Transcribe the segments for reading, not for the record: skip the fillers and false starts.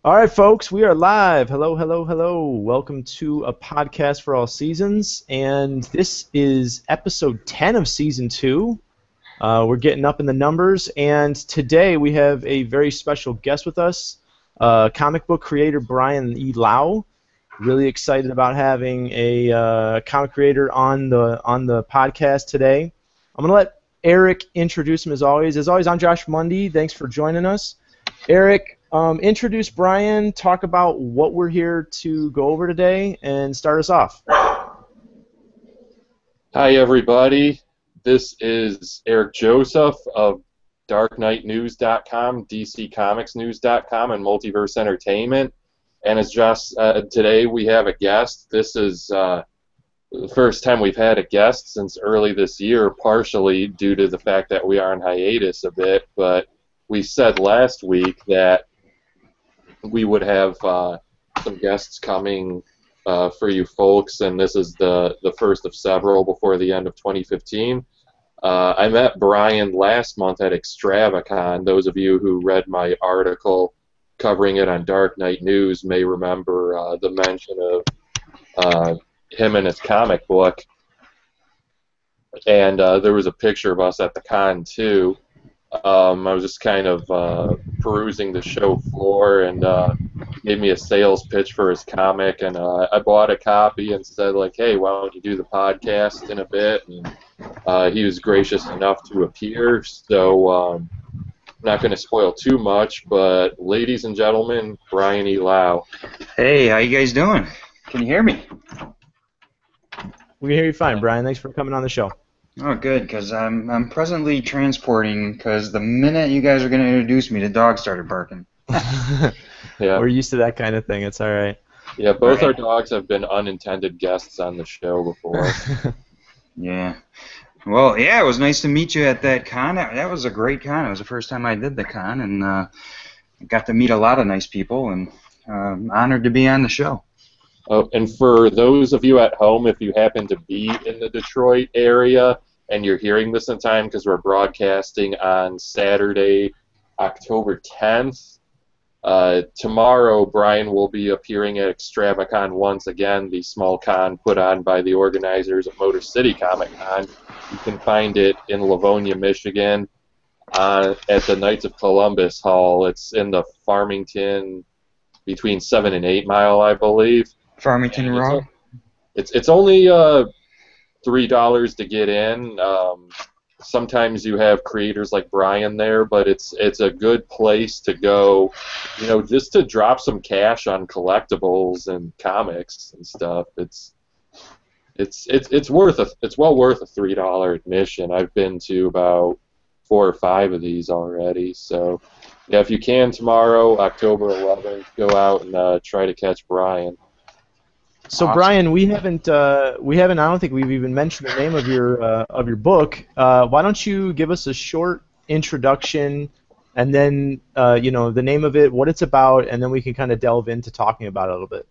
All right, folks, we are live. Hello, hello, hello. Welcome to a podcast for all seasons, and this is episode 10 of season 2. We're getting up in the numbers, and today we have a very special guest with us, comic book creator Brian E. Lau. Really excited about having a comic creator on the podcast today. I'm going to let Eric introduce him as always. As always, I'm Josh Mundy. Thanks for joining us. Eric, introduce Brian, talk about what we're here to go over today, and start us off. Hi, everybody. This is Eric Joseph of DarkKnightNews.com, DCComicsNews.com, and Multiverse Entertainment. And as Josh today we have a guest. This is the first time we've had a guest since early this year, partially due to the fact that we are on hiatus a bit, but we said last week that we would have some guests coming for you folks, and this is the first of several before the end of 2015. I met Brian last month at Extravacon. Those of you who read my article covering it on Dark Knight News may remember the mention of him and his comic book. And there was a picture of us at the con, too. I was just kind of perusing the show floor, and he gave me a sales pitch for his comic, and I bought a copy and said, like, hey, why don't you do the podcast in a bit? And he was gracious enough to appear, so I'm not going to spoil too much, but ladies and gentlemen, Brian E. Lau. Hey, how you guys doing? Can you hear me? We can hear you fine, Brian. Thanks for coming on the show. Oh, good, because I'm presently transporting, because the minute you guys are going to introduce me, the dog started barking. Yeah. We're used to that kind of thing. It's all right. Yeah, both our dogs have been unintended guests on the show before. Yeah. Well, yeah, it was nice to meet you at that con. That was a great con. It was the first time I did the con, and got to meet a lot of nice people, and I'm honored to be on the show. Oh, and for those of you at home, if you happen to be in the Detroit area and you're hearing this in time because we're broadcasting on Saturday, October 10th, tomorrow Brian will be appearing at Extravacon once again, the small con put on by the organizers of Motor City Comic Con. You can find it in Livonia, Michigan, at the Knights of Columbus Hall. It's in the Farmington, between 7 and 8 Mile, I believe. Farmington Road? It's only $3 to get in. Sometimes you have creators like Brian there, but it's a good place to go, you know, just to drop some cash on collectibles and comics and stuff. It's well worth a $3 admission. I've been to about 4 or 5 of these already. So yeah, if you can tomorrow, October 11th, go out and try to catch Brian. So Awesome. Brian, we haven't. I don't think we've even mentioned the name of your book. Why don't you give us a short introduction, and then the name of it, what it's about, and then we can kind of delve into talking about it a little bit.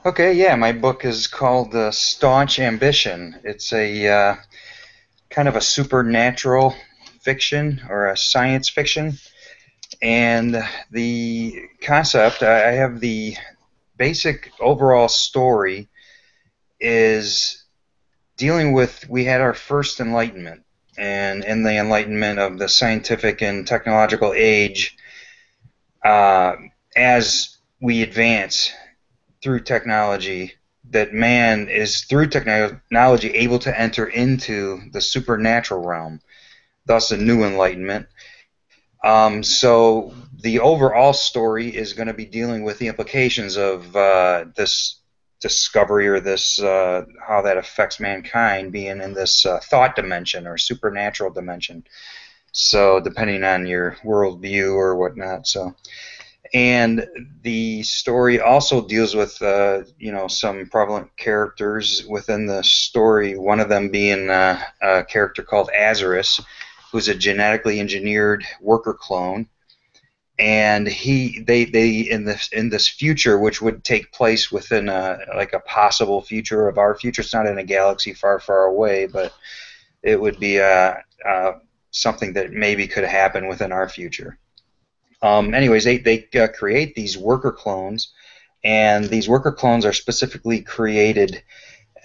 Okay, yeah, my book is called Staunch Ambition. It's a kind of a supernatural fiction or a science fiction, and the concept, I have the basic overall story is dealing with, we had our first enlightenment, and in the enlightenment of the scientific and technological age, as we advance through technology, that man is through technology able to enter into the supernatural realm, thus a new enlightenment. So the overall story is going to be dealing with the implications of this discovery, or this how that affects mankind being in this thought dimension or supernatural dimension. So depending on your worldview or whatnot. So, and the story also deals with some prevalent characters within the story. One of them being a character called Azarus, who's a genetically engineered worker clone, and they in this future, which would take place within like a possible future of our future. It's not in a galaxy far, far away, but it would be something that maybe could happen within our future. Anyways, they create these worker clones, and these worker clones are specifically created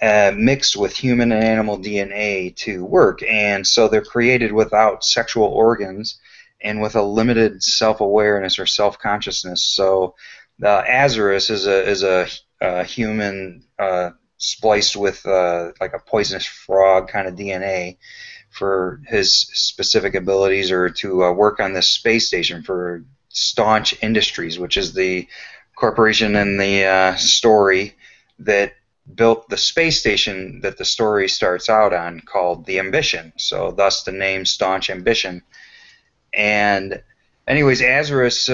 mixed with human and animal DNA to work, and so they're created without sexual organs and with a limited self-awareness or self-consciousness. So Azarus is a human spliced with like a poisonous frog kind of DNA for his specific abilities, or to work on this space station for Staunch Industries, which is the corporation in the story that built the space station that the story starts out on, called the Ambition. So thus the name Staunch Ambition. And anyways, Azarus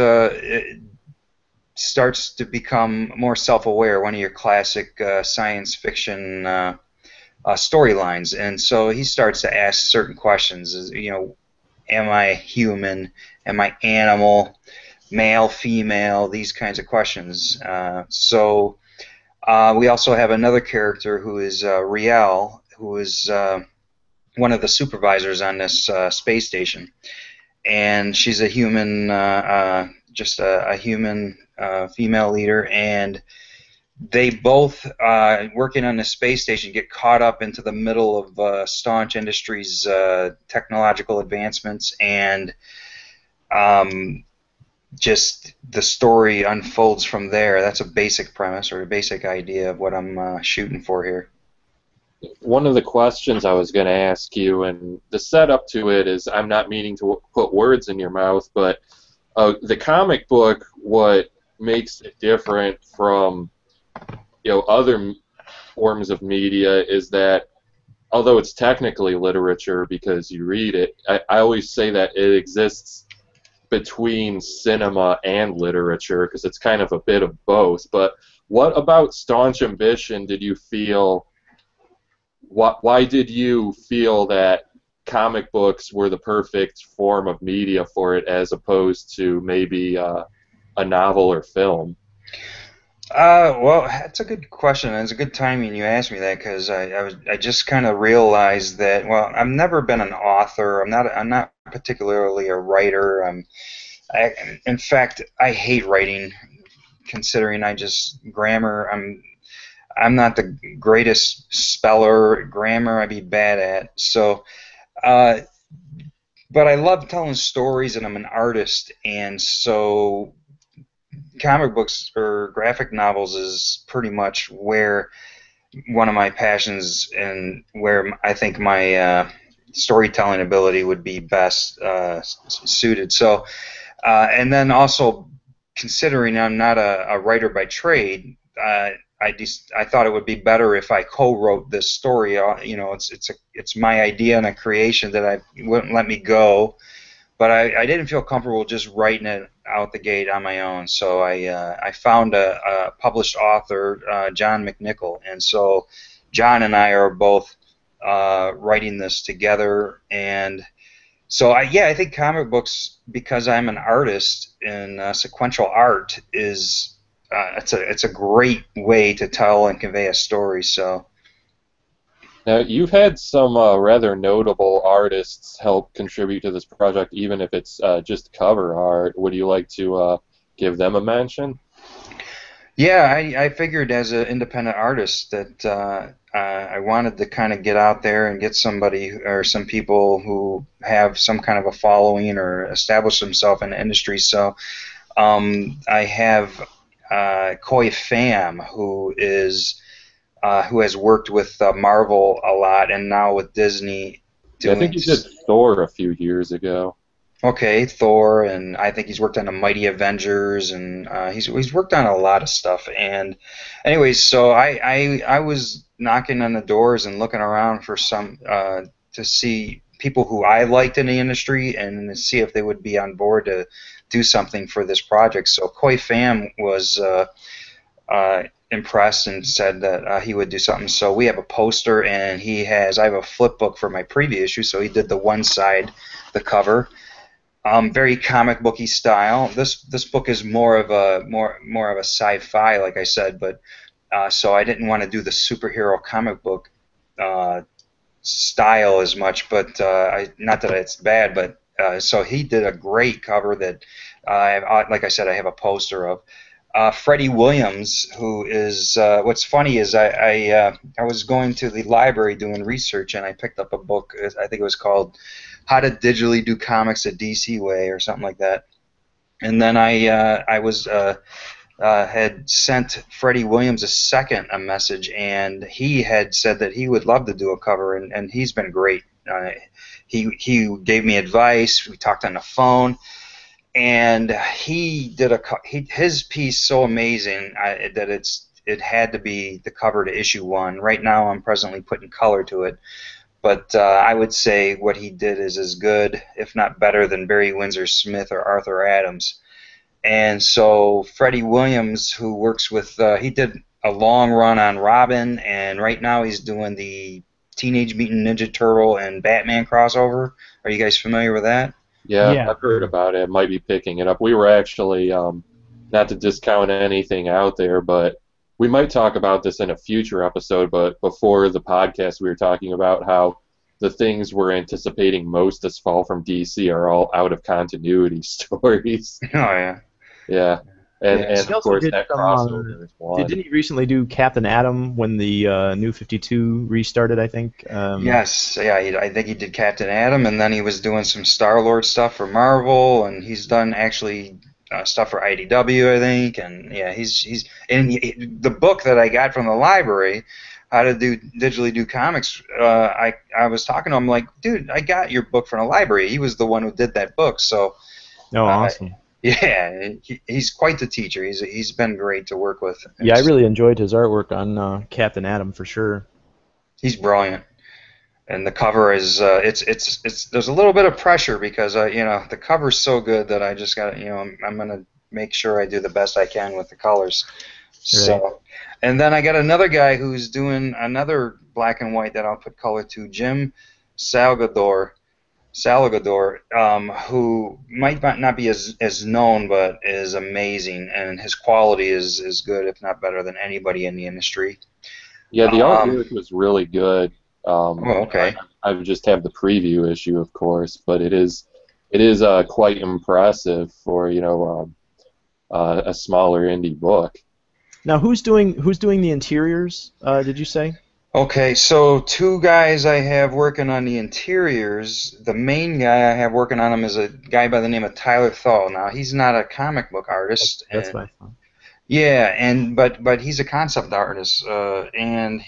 starts to become more self-aware, one of your classic science fiction storylines. And so he starts to ask certain questions, am I human? Am I animal? Male, female? These kinds of questions. We also have another character who is Riel, who is one of the supervisors on this space station. And she's a human, just a human female leader, and they both, working on the space station, get caught up into the middle of Staunch Industries' technological advancements, and just the story unfolds from there. That's a basic premise, or a basic idea of what I'm shooting for here. One of the questions I was going to ask you, and the setup to it is, I'm not meaning to put words in your mouth, but the comic book, what makes it different from other forms of media is that, although it's technically literature because you read it, I always say that it exists between cinema and literature because it's kind of a bit of both. But what about Staunch Ambition did you feel? Why did you feel that comic books were the perfect form of media for it, as opposed to maybe a novel or film? Well, that's a good question, and it's a good timing you asked me that, because I just kind of realized that, well, I've never been an author. I'm not particularly a writer. In fact, I hate writing, considering grammar. I'm not the greatest speller. Grammar I'd be bad at. So, but I love telling stories, and I'm an artist, and so comic books or graphic novels is pretty much where one of my passions, and where I think my storytelling ability would be best suited. So, and then also, considering I'm not a writer by trade, I thought it would be better if I co-wrote this story. It's my idea and a creation that I wouldn't let me go. But I didn't feel comfortable just writing it out the gate on my own, so I found a published author, John McNichol, and so John and I are both writing this together. And so I think comic books, because I'm an artist in sequential art, is it's a great way to tell and convey a story. So. Now, you've had some rather notable artists help contribute to this project, even if it's just cover art. Would you like to give them a mention? Yeah, I figured as an independent artist that I wanted to kind of get out there and get somebody or some people who have some kind of a following or establish themselves in the industry. So I have Koi Pham, who has worked with Marvel a lot, and now with Disney. I think he did Thor a few years ago. Okay, Thor, and I think he's worked on the Mighty Avengers, and he's worked on a lot of stuff. And anyways, so I was knocking on the doors and looking around for some to see people who I liked in the industry, and to see if they would be on board to do something for this project. So Koi Pham was impressed and said that he would do something. So we have a poster, and I have a flip book for my preview issue, so he did the one side, the cover. Very comic booky style. This book is more of a sci-fi, like I said, but so I didn't want to do the superhero comic book style as much, but not that it's bad, but so he did a great cover that Like I said, I have a poster of. Freddie Williams, who is what's funny is I was going to the library doing research and I picked up a book. I think it was called How to Digitally Do Comics the DC Way or something like that. And then I was had sent Freddie Williams a message, and he had said that he would love to do a cover, and he's been great. He gave me advice. We talked on the phone. And he did his piece so amazing that it had to be the cover to issue 1. Right now, I'm presently putting color to it, but I would say what he did is as good, if not better, than Barry Windsor Smith or Arthur Adams. And so Freddie Williams, who works with, he did a long run on Robin, and right now he's doing the Teenage Mutant Ninja Turtle and Batman crossover. Are you guys familiar with that? Yeah, I've heard about it. It might be picking it up. We were actually, not to discount anything out there, but we might talk about this in a future episode, but before the podcast we were talking about how the things we're anticipating most this fall from DC are all out-of-continuity stories. Oh, yeah. Yeah. And of course, that crossover is one. Didn't he recently do Captain Atom when the New 52 restarted, I think? Yes, yeah, I think he did Captain Atom, and then he was doing some Star-Lord stuff for Marvel, and he's done actually stuff for IDW, I think, and yeah, the book that I got from the library, How to Digitally Do Comics, I was talking to him like, dude, I got your book from the library. He was the one who did that book, so... Oh, awesome. Yeah, he's quite the teacher. He's been great to work with. Yeah, I really enjoyed his artwork on Captain Atom for sure. He's brilliant, and the cover is it's there's a little bit of pressure because the cover's so good that I just got I'm gonna make sure I do the best I can with the colors. Right. So, and then I got another guy who's doing another black and white that I'll put color to, Jim Salgador, who might not be as known, but is amazing, and his quality is good, if not better, than anybody in the industry. Yeah, the artwork was really good. Okay. I just have the preview issue, of course, but it is quite impressive for a smaller indie book. Now, who's doing the interiors? Did you say? Okay, so 2 guys I have working on the interiors. The main guy I have working on him is a guy by the name of Tyler Thal. Now, he's not a comic book artist. That's my fun. Yeah, but he's a concept artist, and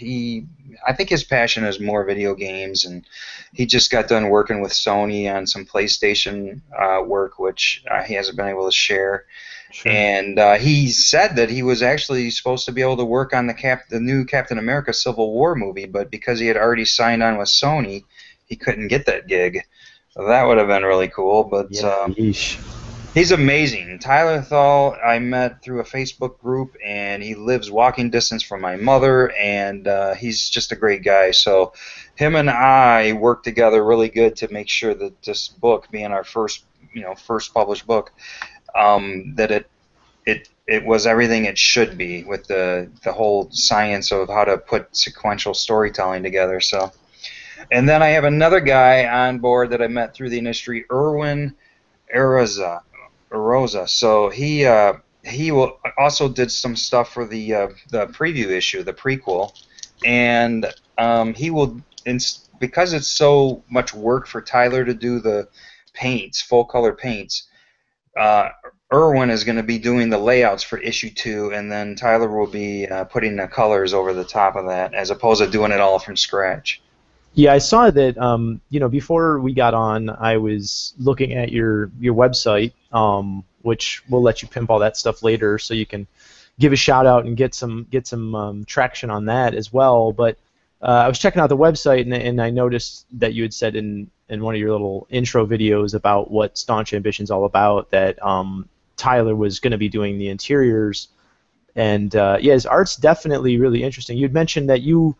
I think his passion is more video games, and he just got done working with Sony on some PlayStation work, which he hasn't been able to share. Sure. And he said that he was actually supposed to be able to work on the new Captain America Civil War movie, but because he had already signed on with Sony, he couldn't get that gig. So that would have been really cool. But yeah, he's amazing. Tyler Thal, I met through a Facebook group, and he lives walking distance from my mother, and he's just a great guy. So him and I worked together really good to make sure that this book, being our first published book, that it was everything it should be, with the whole science of how to put sequential storytelling together. So, and then I have another guy on board that I met through the industry, Erwin Arosa. So he also did some stuff for the preview issue, the prequel, and he will, because it's so much work for Tyler to do the paints, full color paints. Erwin is going to be doing the layouts for issue 2, and then Tyler will be putting the colors over the top of that, as opposed to doing it all from scratch. Yeah, I saw that. Before we got on, I was looking at your website, which we'll let you pimp all that stuff later, so you can give a shout out and get some traction on that as well. But I was checking out the website, and I noticed that you had said in one of your little intro videos about what Staunch Ambition's all about, that Tyler was going to be doing the interiors, and his art's definitely really interesting. You'd mentioned that you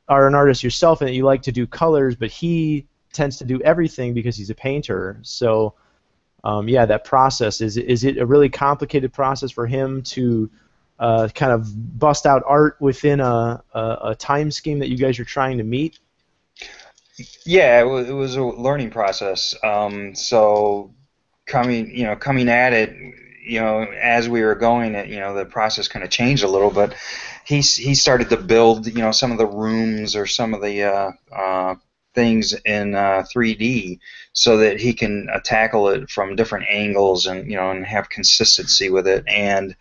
are an artist yourself and that you like to do colors, but he tends to do everything because he's a painter. So, that process, is it a really complicated process for him to kind of bust out art within a time scheme that you guys are trying to meet? Yeah, it was a learning process. So coming at it, as we were going, the process kind of changed a little, but he started to build, some of the rooms or some of the things in 3D so that he can tackle it from different angles and and have consistency with it. And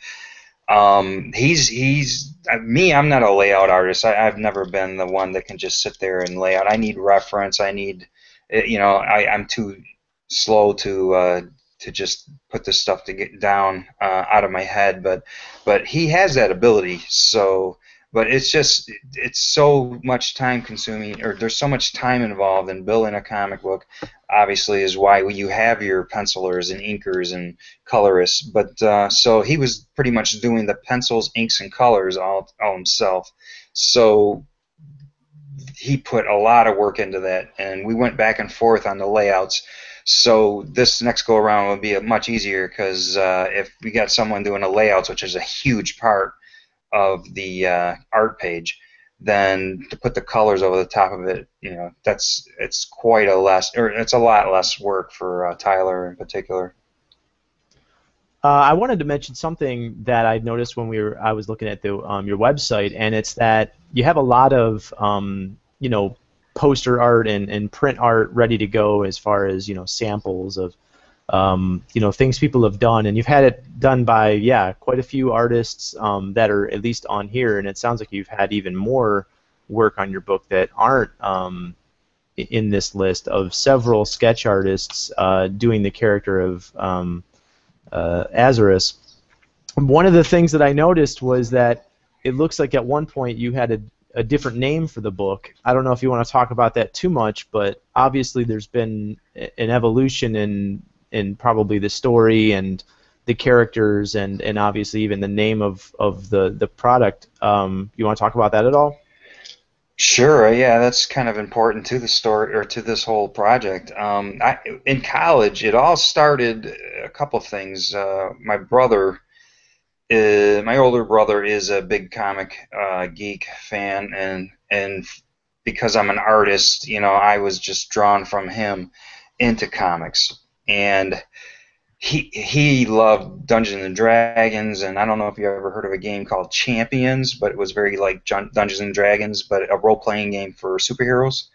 he's me. I'm not a layout artist. I've never been the one that can just sit there and lay out. I need reference. I need, I'm too slow to just put this stuff to get down out of my head. But he has that ability. So, but it's so much time consuming, or there's so much time involved in building a comic book. Obviously, is why you have your pencilers and inkers and colorists. But so he was pretty much doing the pencils, inks, and colors all himself. So he put a lot of work into that, and we went back and forth on the layouts. So this next go around will be much easier because if we got someone doing the layouts, which is a huge part of the art page, then to put the colors over the top of it, it's a lot less work for Tyler in particular. I wanted to mention something that I noticed when I was looking at your website, and it's that you have a lot of poster art and print art ready to go as far as samples of things people have done, and you've had it done by quite a few artists that are at least on here, and it sounds like you've had even more work on your book that aren't in this list of several sketch artists doing the character of Azarus. One of the things that I noticed was that it looks like at one point you had a different name for the book. I don't know if you want to talk about that too much, but obviously there's been an evolution in probably the story and the characters and obviously even the name of the product. You want to talk about that at all? Sure, yeah, that's kind of important to the story or to this whole project. In college, it all started a couple of things. My older brother is a big comic geek fan, and because I'm an artist, I was just drawn from him into comics. And he loved Dungeons and Dragons, and I don't know if you ever heard of a game called Champions, but it was very like Dungeons and Dragons, but a role-playing game for superheroes.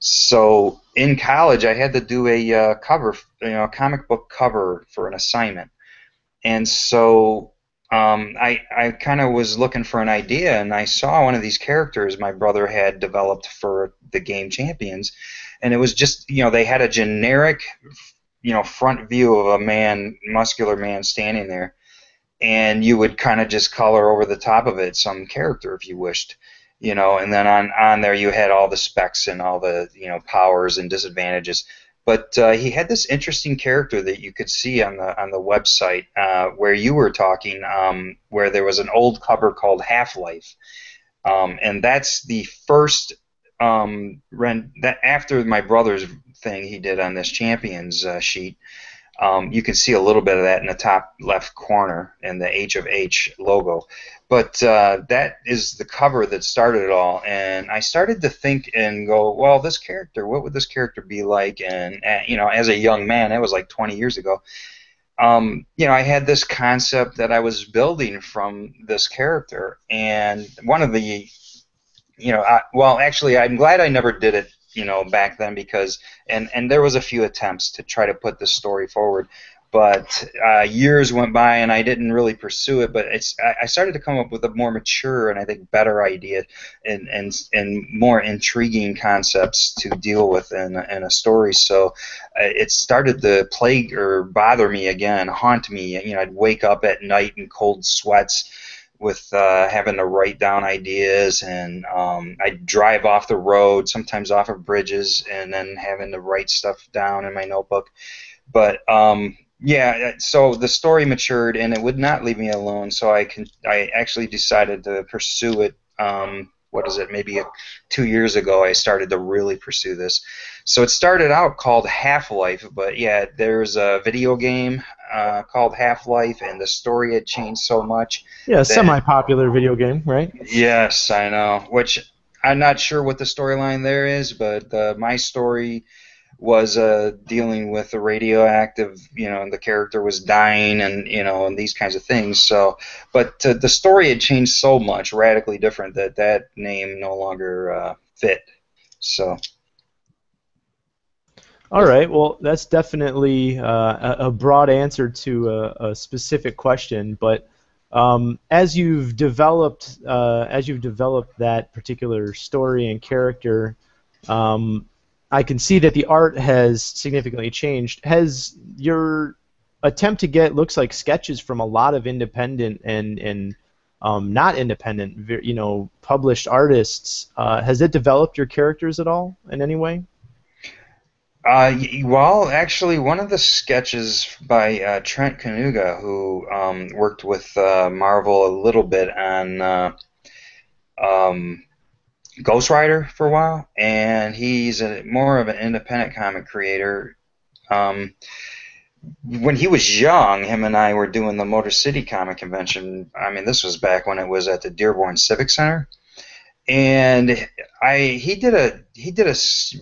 So in college, I had to do a cover, comic book cover for an assignment, and so I kind of was looking for an idea, and I saw one of these characters my brother had developed for the game Champions, and it was just they had a generic front view of a muscular man standing there, and you would kind of just color over the top of it some character if you wished, and then on there you had all the specs and all the powers and disadvantages. But he had this interesting character that you could see on the website where you were talking, where there was an old cover called Half-Life, and that's the first that after my brother's thing he did on this Champions sheet. You can see a little bit of that in the top left corner in the H of H logo. But that is the cover that started it all, and I started to think and go, well, this character, what would this character be like? And as a young man, that was like 20 years ago. I had this concept that I was building from this character, and one of the actually, I'm glad I never did it, back then, because and there was a few attempts to try to put this story forward, but years went by and I didn't really pursue it. But I started to come up with a more mature and I think better idea and more intriguing concepts to deal with in a story. So it started to plague or bother me again, haunt me. I'd wake up at night in cold sweats with having to write down ideas, and I'd drive off the road, sometimes off of bridges, and then having to write stuff down in my notebook. But so the story matured, and it would not leave me alone. So I actually decided to pursue it. Maybe 2 years ago, I started to really pursue this. So it started out called Half-Life, but yeah, there's a video game called Half-Life, and the story had changed so much. Yeah, semi-popular video game, right? Yes, I know. Which I'm not sure what the storyline there is, but my story was dealing with the radioactive, and the character was dying, and and these kinds of things. So, but the story had changed so much, radically different, that name no longer fit. So. All right. Well, that's definitely a broad answer to a specific question. But as you've developed that particular story and character, I can see that the art has significantly changed. Has your attempt to get looks like sketches from a lot of independent and not independent, published artists? Has it developed your characters at all in any way? Well, actually, one of the sketches by Trent Kanuga, who worked with Marvel a little bit on Ghost Rider for a while, and he's more of an independent comic creator. When he was young, him and I were doing the Motor City Comic Convention. I mean, this was back when it was at the Dearborn Civic Center. And he did a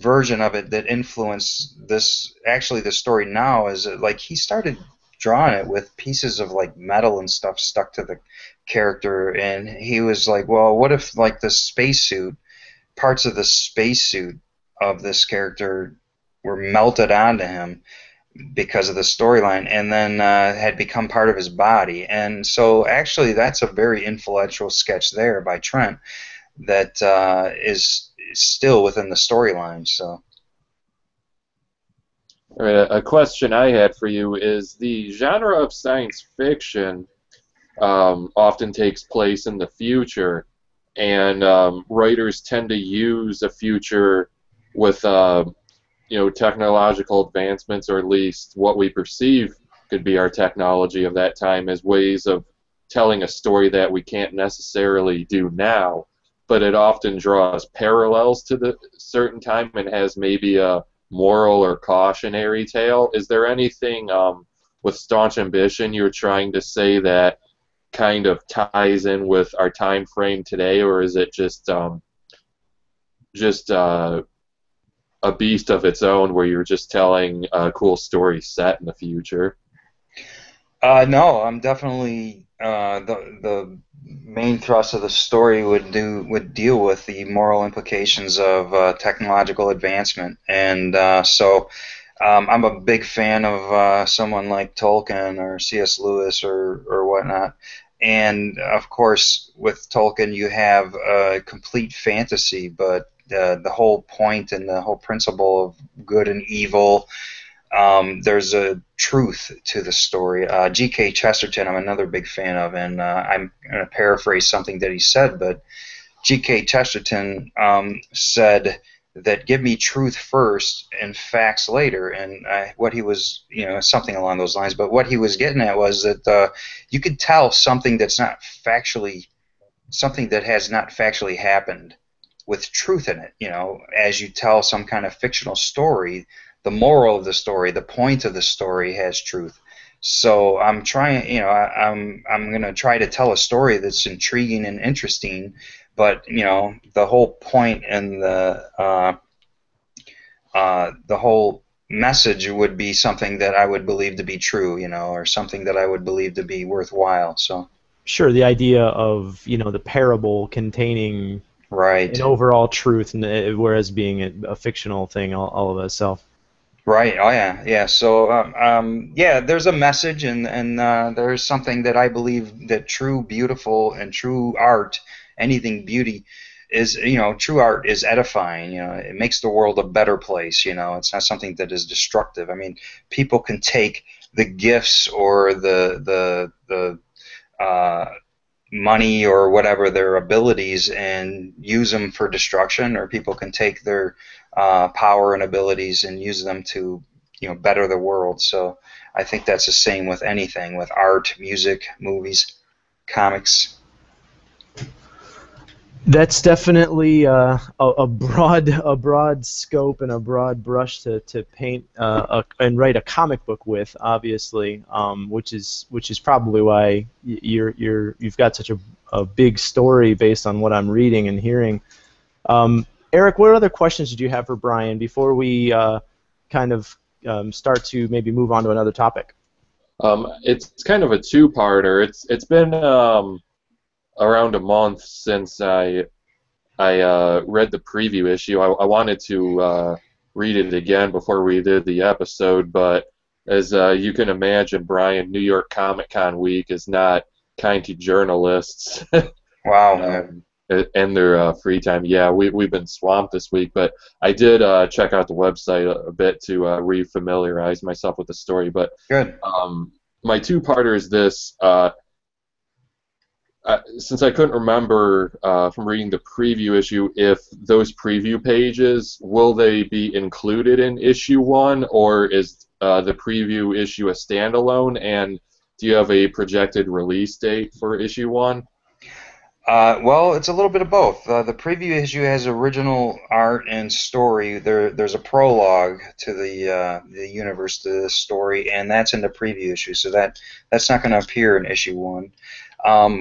version of it that influenced this. Actually, the story now is like he started drawing it with pieces of like metal and stuff stuck to the character, and he was like, well, what if like the spacesuit, parts of the spacesuit of this character were melted onto him because of the storyline, and then had become part of his body. And so actually that's a very influential sketch there by Trent that is still within the storyline. So, all right, a question I had for you is the genre of science fiction often takes place in the future, and writers tend to use a future with technological advancements, or at least what we perceive could be our technology of that time, as ways of telling a story that we can't necessarily do now. But it often draws parallels to the certain time and has maybe a moral or cautionary tale. Is there anything with Staunch Ambition you're trying to say that kind of ties in with our time frame today, or is it just a beast of its own where you're just telling a cool story set in the future? No, I'm definitely the main thrust of the story would deal with the moral implications of technological advancement, and so I'm a big fan of someone like Tolkien or C.S. Lewis or whatnot. And of course, with Tolkien, you have complete fantasy, but the whole point and the whole principle of good and evil. There's a truth to the story. G.K. Chesterton, I'm another big fan of, and I'm going to paraphrase something that he said, but G.K. Chesterton said that give me truth first and facts later, and what he was, something along those lines, but what he was getting at was that you could tell something that's not factually, something that has not factually happened with truth in it, as you tell some kind of fictional story. The moral of the story, the point of the story has truth. So I'm trying, I'm going to try to tell a story that's intriguing and interesting, but the whole point and the whole message would be something that I would believe to be true, or something that I would believe to be worthwhile. So sure, the idea of the parable containing right an overall truth, whereas being a fictional thing all of itself. Right. Oh yeah. So yeah, there's a message, and there's something that I believe that true, beautiful, and true art, anything beauty, is true art is edifying. It makes the world a better place. It's not something that is destructive. I mean, people can take the gifts or the money or whatever, their abilities, and use them for destruction, or people can take their power and abilities and use them to better the world. So I think that's the same with anything, with art, music, movies, comics. That's definitely a broad scope and a broad brush to paint and write a comic book with, obviously, which is probably why you've got such a big story based on what I'm reading and hearing. Eric, what other questions did you have for Brian before we kind kind of start to maybe move on to another topic? It's kind of a two-parter. It's been around a month since I read the preview issue. I wanted to read it again before we did the episode, but as you can imagine, Brian, New York Comic Con week is not kind to journalists. Wow. And their free time. Yeah, we've been swamped this week, but I did check out the website a bit to refamiliarize myself with the story. But Good. my two-parter is this. Since I couldn't remember from reading the preview issue if those preview pages, will they be included in issue 1, or is the preview issue a standalone, and do you have a projected release date for issue 1? Well, it's a little bit of both. The preview issue has original art and story. There's a prologue to the universe to the story, and that's in the preview issue. So that's not going to appear in issue 1.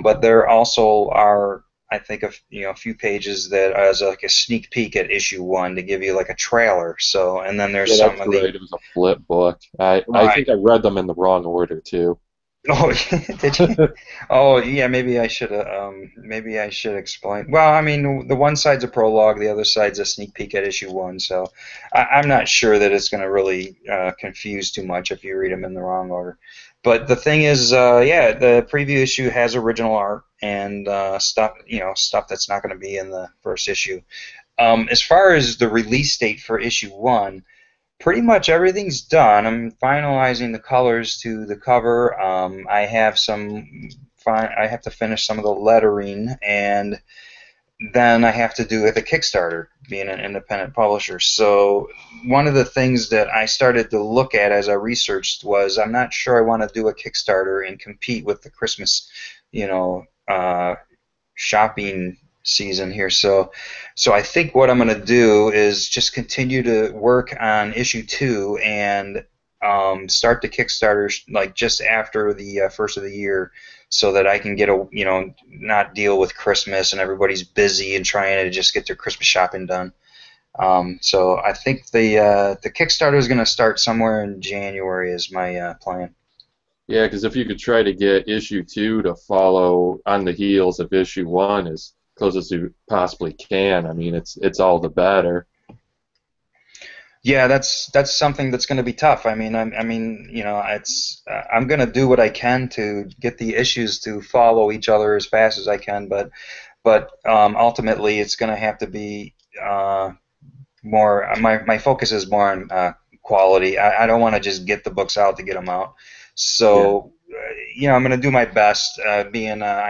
But there also are, I think, a few pages that as like a sneak peek at issue 1 to give you like a trailer. So, and then there's some of the. It was a flip book. I think I read them in the wrong order too. Oh, did you? Oh, yeah. Maybe I should. Maybe I should explain. Well, I mean, the one side's a prologue, the other side's a sneak peek at issue 1. So, I'm not sure that it's going to really confuse too much if you read them in the wrong order. But the thing is, yeah, the preview issue has original art and stuff that's not going to be in the first issue. As far as the release date for issue 1. Pretty much everything's done. I'm finalizing the colors to the cover. I have to finish some of the lettering, and then I have to do the Kickstarter, being an independent publisher. So one of the things that I started to look at as I researched was I'm not sure I want to do a Kickstarter and compete with the Christmas, shopping season here. So I think what I'm going to do is just continue to work on issue 2 and start the Kickstarter like just after the first of the year, so that I can get not deal with Christmas and everybody's busy and trying to just get their Christmas shopping done. So I think the Kickstarter is going to start somewhere in January is my plan. Yeah, because if you could try to get issue 2 to follow on the heels of issue 1 as close as you possibly can, I mean, it's all the better. Yeah, that's something that's going to be tough. I mean, I'm going to do what I can to get the issues to follow each other as fast as I can, but ultimately it's going to have to be more. My focus is more on quality. I don't want to just get the books out to get them out. So, I'm going to do my best. I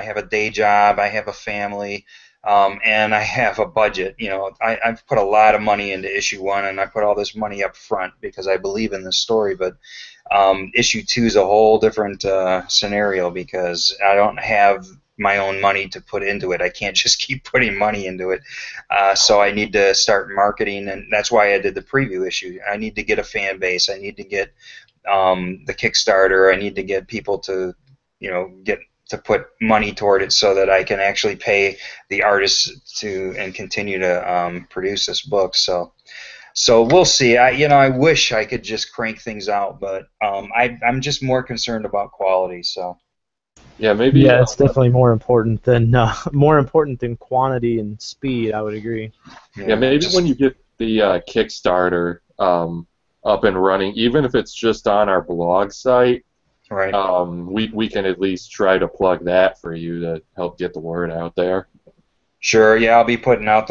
have a day job, I have a family. And I have a budget. I've put a lot of money into issue 1, and I put all this money up front because I believe in this story. But issue 2 is a whole different scenario because I don't have my own money to put into it. I can't just keep putting money into it. So I need to start marketing, and that's why I did the preview issue. I need to get a fan base. I need to get the Kickstarter. I need to get people to, to put money toward it so that I can actually pay the artists and continue to produce this book. So we'll see. I wish I could just crank things out, but I'm just more concerned about quality. So. Yeah, maybe. Yeah, it's definitely more important than quantity and speed. I would agree. Yeah, maybe when you get the Kickstarter up and running, even if it's just on our blog site. Right. We can at least try to plug that for you to help get the word out there. Sure. Yeah, I'll be putting out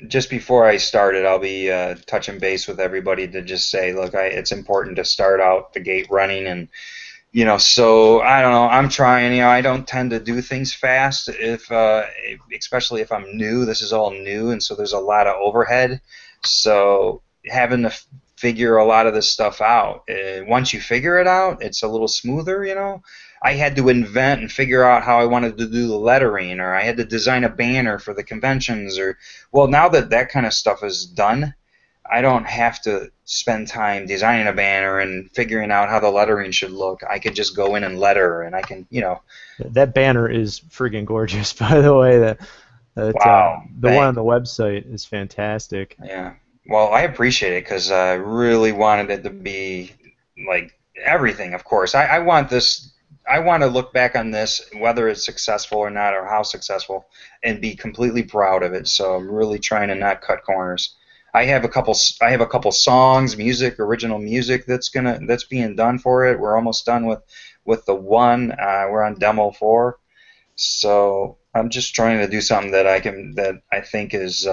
just before I start it. I'll be touching base with everybody to just say, look, it's important to start out the gate running, and so I don't know. I'm trying. I don't tend to do things fast especially if I'm new. This is all new, and so there's a lot of overhead. So having to figure a lot of this stuff out. Once you figure it out, it's a little smoother, I had to invent and figure out how I wanted to do the lettering, or I had to design a banner for the conventions, now that kind of stuff is done, I don't have to spend time designing a banner and figuring out how the lettering should look. I could just go in and letter, and I can, That banner is friggin' gorgeous, by the way. Wow. The one on the website is fantastic. Yeah. Well, I appreciate it because I really wanted it to be like everything. Of course, I want this. I want to look back on this, whether it's successful or not, or how successful, and be completely proud of it. So I'm really trying to not cut corners. I have a couple. I have a couple songs, music, original music that's being done for it. We're almost done with the one. We're on demo 4. So I'm just trying to do something that I think is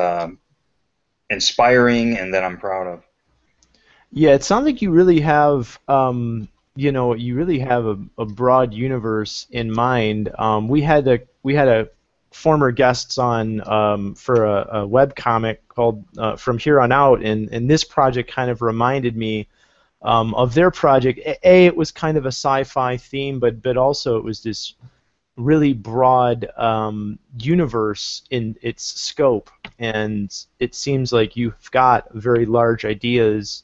inspiring and that I'm proud of. Yeah, it sounds like you really have, you really have a broad universe in mind. We had a former guests on for a web comic called From Here On Out, and this project kind of reminded me of their project. It was kind of a sci-fi theme, but also it was this really broad universe in its scope, and it seems like you've got very large ideas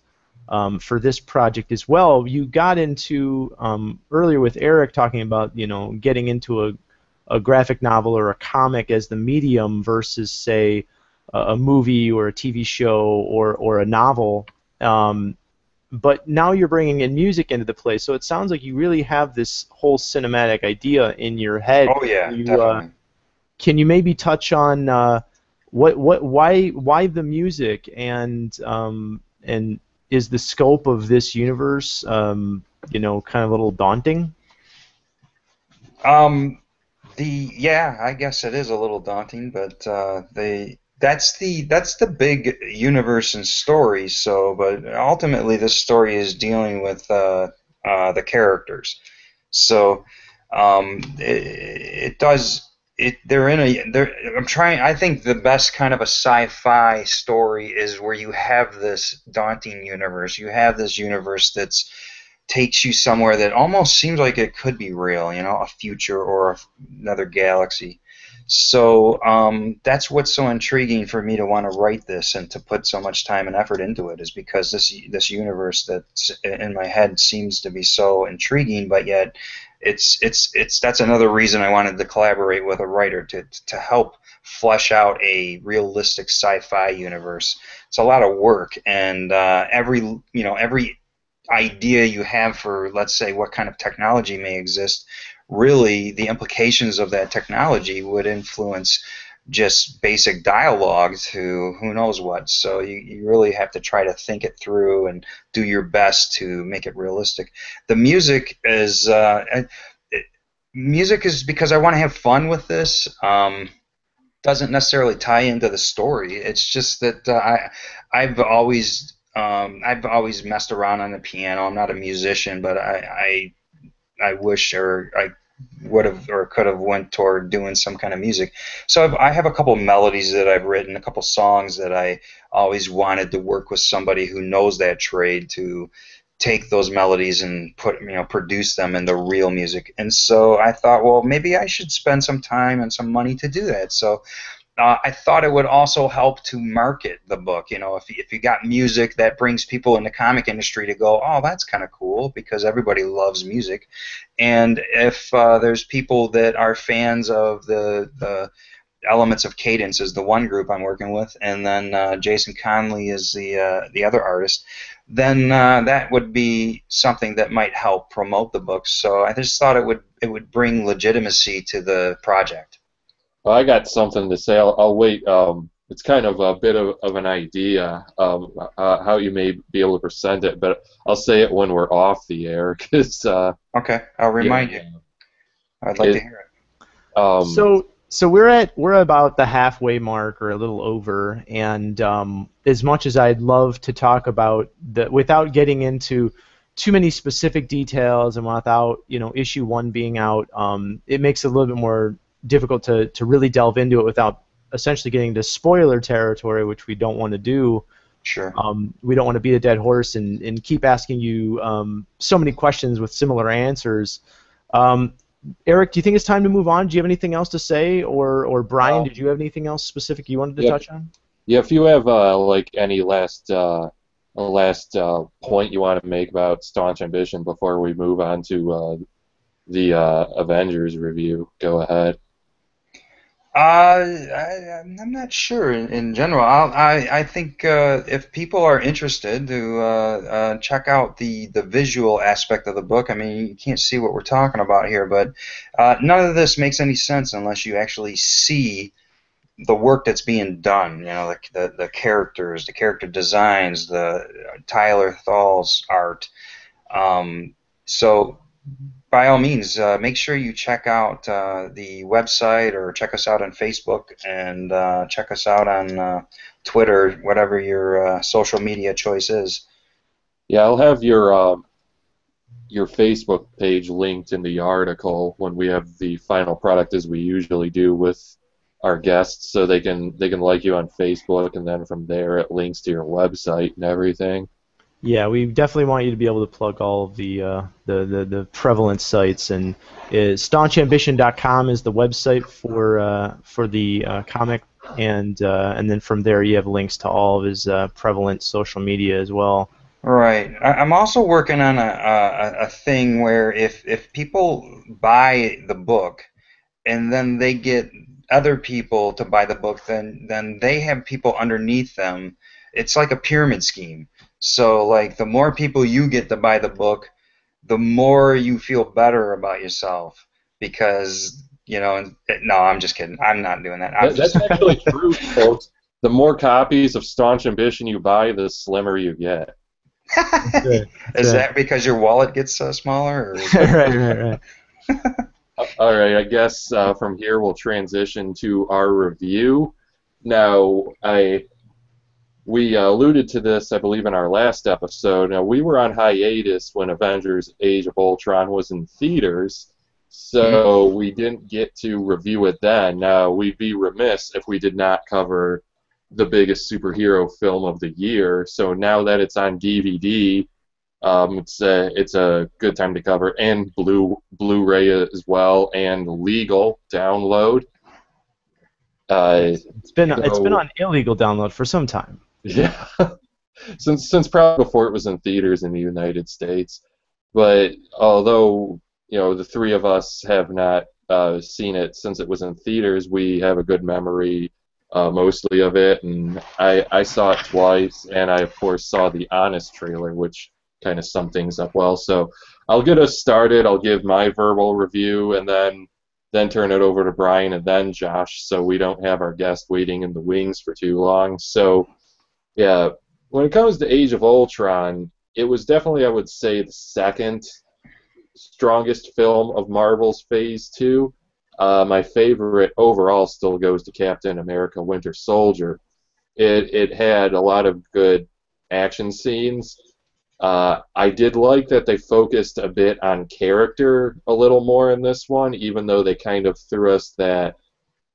for this project as well. You got into earlier with Eric talking about getting into a graphic novel or a comic as the medium versus say a movie or a TV show or a novel. But now you're bringing in music into the play, so it sounds like you really have this whole cinematic idea in your head. Oh yeah, definitely. Can you maybe touch on why the music and is the scope of this universe kind of a little daunting? Um, yeah, I guess it is a little daunting, but that's the big universe and story. So, but ultimately, this story is dealing with the characters. So, it does it. They're in a. They're. I'm trying. I think the best kind of a sci-fi story is where you have this daunting universe. You have this universe that's takes you somewhere that almost seems like it could be real, a future or another galaxy. So that's what's so intriguing for me to want to write this and to put so much time and effort into it, is because this universe that's in my head seems to be so intriguing, but yet it's that's another reason I wanted to collaborate with a writer to help flesh out a realistic sci-fi universe. It's a lot of work, and every idea you have for, let's say, what kind of technology may exist, really the implications of that technology would influence just basic dialogue to who knows what. So you really have to try to think it through and do your best to make it realistic. The music is because I want to have fun with this. Doesn't necessarily tie into the story. It's just that I've always messed around on the piano. I'm not a musician, but I wish, or I would have or could have went toward doing some kind of music. So I have a couple melodies that I've written, a couple songs that I always wanted to work with somebody who knows that trade to take those melodies and produce them into real music. And so I thought, well, maybe I should spend some time and some money to do that. So I thought it would also help to market the book. If you got music that brings people in the comic industry to go, oh, that's kind of cool, because everybody loves music. And if there's people that are fans of the Elements of Cadence is the one group I'm working with, and then Jason Conley is the other artist, then that would be something that might help promote the book. So I just thought it would bring legitimacy to the project. Well, I got something to say. I'll wait. It's kind of a bit of an idea of how you may be able to present it, but I'll say it when we're off the air. Okay, I'll remind you. I'd like to hear it. So we're about the halfway mark, or a little over, and as much as I'd love to talk about without getting into too many specific details and without issue 1 being out, it makes it a little bit more difficult to really delve into it without essentially getting into spoiler territory, which we don't want to do. Sure. We don't want to beat a dead horse and keep asking you so many questions with similar answers. Eric, do you think it's time to move on? Do you have anything else to say, or Brian, did you have anything else specific you wanted to touch on? Yeah, if you have like any last point you want to make about Staunch Ambition before we move on to the Avengers review, go ahead. I'm not sure in general. I think if people are interested to check out the visual aspect of the book, I mean, you can't see what we're talking about here, but none of this makes any sense unless you actually see the work that's being done. You know, the characters, the character designs, the Tyler Thal's art. So by all means, make sure you check out the website or check us out on Facebook and check us out on Twitter, whatever your social media choice is. Yeah, I'll have your Facebook page linked in the article when we have the final product, as we usually do with our guests, so they can like you on Facebook, and then from there it links to your website and everything. Yeah, we definitely want you to be able to plug all of the prevalent sites, and staunchambition.com is the website for the comic, and then from there you have links to all of his prevalent social media as well. Right. I'm also working on a thing where if people buy the book and then they get other people to buy the book, then they have people underneath them. It's like a pyramid scheme. So like the more people you get to buy the book, the more you feel better about yourself because no, I'm just kidding. I'm not doing that. That's actually true, folks. The more copies of Staunch Ambition you buy, the slimmer you get. Is that because your wallet gets smaller? Or right. All right, I guess from here we'll transition to our review. Now, we alluded to this, I believe, in our last episode. Now, we were on hiatus when Avengers Age of Ultron was in theaters, so we didn't get to review it then. Now, we'd be remiss if we did not cover the biggest superhero film of the year. So now that it's on DVD, it's a good time to cover, and Blu-ray as well, and legal download. It's been on illegal download for some time. Yeah, since probably before it was in theaters in the United States. But although the three of us have not seen it since it was in theaters, we have a good memory mostly of it, and I saw it twice, and I of course saw the Honest trailer, which kind of summed things up well. So I'll get us started. I'll give my verbal review, and then turn it over to Brian and then Josh, so we don't have our guest waiting in the wings for too long. So yeah, when it comes to Age of Ultron, it was definitely, I would say, the second strongest film of Marvel's Phase 2. My favorite overall still goes to Captain America Winter Soldier. It had a lot of good action scenes. I did like that they focused a bit on character a little more in this one, even though they kind of threw us that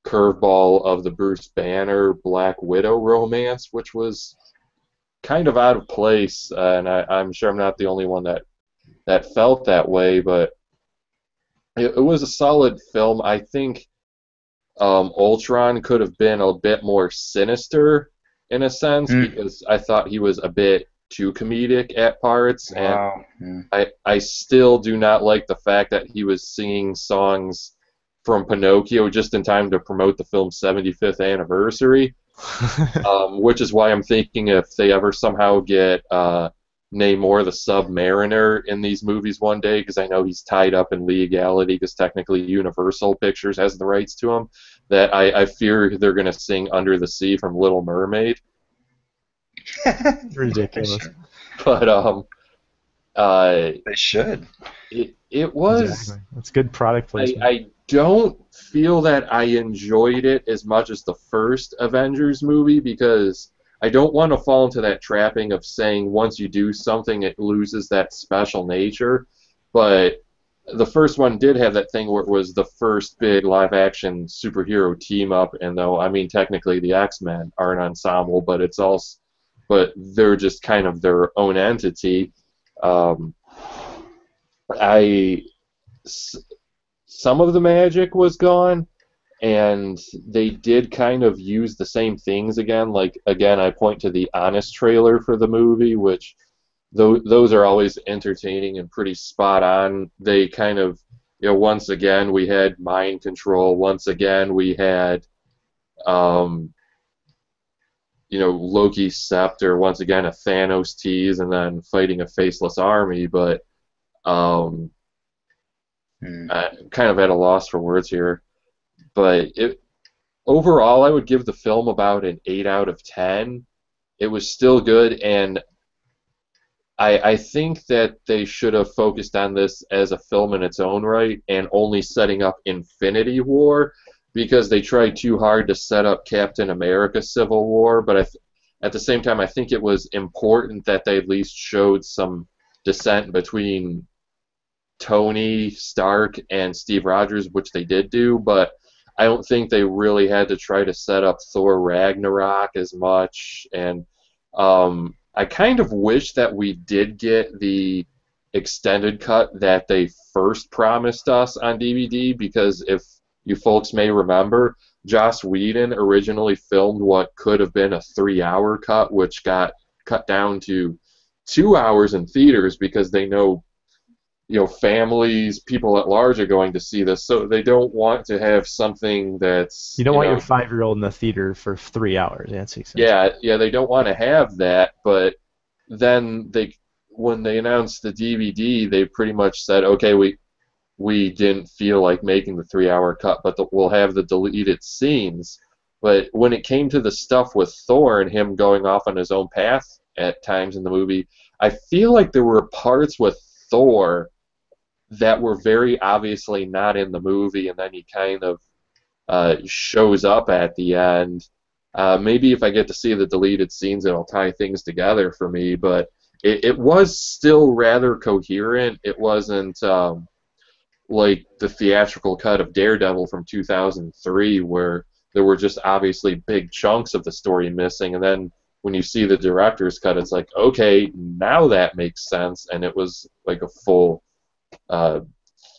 curveball of the Bruce Banner Black Widow romance, which was kind of out of place, and I'm sure I'm not the only one that felt that way, but it was a solid film. I think Ultron could have been a bit more sinister in a sense, because I thought he was a bit too comedic at parts, and I still do not like the fact that he was singing songs from Pinocchio just in time to promote the film's 75th anniversary, which is why I'm thinking if they ever somehow get Namor the Submariner in these movies one day, because I know he's tied up in legality because technically Universal Pictures has the rights to him, that I fear they're going to sing Under the Sea from Little Mermaid. Ridiculous. But they should. It was. Exactly. That's good product placement. I don't feel that I enjoyed it as much as the first Avengers movie, because I don't want to fall into that trapping of saying once you do something it loses that special nature. But the first one did have that thing where it was the first big live-action superhero team-up, and though, I mean, technically the X-Men are an ensemble, but they're just kind of their own entity. Some of the magic was gone, and they did kind of use the same things again. Like, again, I point to the Honest trailer for the movie, which those are always entertaining and pretty spot on. They kind of, once again we had mind control. Once again we had, Loki's scepter. Once again a Thanos tease, and then fighting a faceless army. But I'm kind of at a loss for words here. But overall, I would give the film about an 8 out of 10. It was still good, and I think that they should have focused on this as a film in its own right and only setting up Infinity War, because they tried too hard to set up Captain America Civil War. But at the same time, I think it was important that they at least showed some dissent between Tony Stark and Steve Rogers, which they did do, but I don't think they really had to try to set up Thor Ragnarok as much. And I kind of wish that we did get the extended cut that they first promised us on DVD, because if you folks may remember, Joss Whedon originally filmed what could have been a 3-hour cut, which got cut down to 2 hours in theaters because they know, families, people at large are going to see this, so they don't want to have something that's... You don't want your 5-year-old in the theater for 3 hours. Yeah, that makes sense. Yeah, they don't want to have that, but then when they announced the DVD, they pretty much said, okay, we didn't feel like making the 3-hour cut, but we'll have the deleted scenes. But when it came to the stuff with Thor and him going off on his own path at times in the movie, I feel like there were parts with Thor that were very obviously not in the movie, and then he kind of shows up at the end. Maybe if I get to see the deleted scenes, it'll tie things together for me, but it was still rather coherent. It wasn't like the theatrical cut of Daredevil from 2003, where there were just obviously big chunks of the story missing, and then when you see the director's cut, it's like, okay, now that makes sense, and it was like a full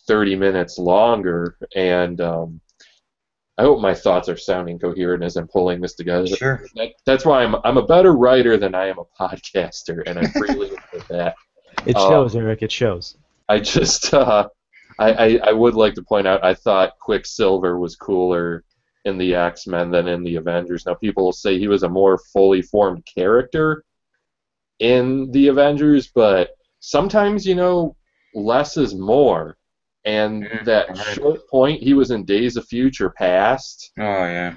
30 minutes longer, and I hope my thoughts are sounding coherent as I'm pulling this together. Sure. That's why I'm a better writer than I am a podcaster, and I freely admit that. It shows, Eric. It shows. I just I would like to point out I thought Quicksilver was cooler in the X-Men than in the Avengers. Now people will say he was a more fully formed character in the Avengers, but sometimes less is more. And that short point, he was in Days of Future Past. Oh yeah.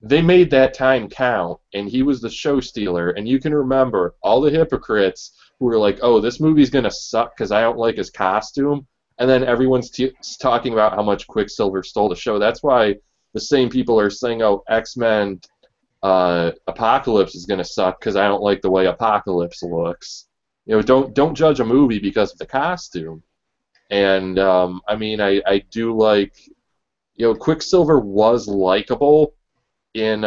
They made that time count, and he was the show stealer. And you can remember all the hypocrites who were like, "Oh, this movie's gonna suck because I don't like his costume," and then everyone's talking about how much Quicksilver stole the show. That's why the same people are saying, "Oh, X-Men Apocalypse is gonna suck because I don't like the way Apocalypse looks." Don't judge a movie because of the costume. And I do like, Quicksilver was likable in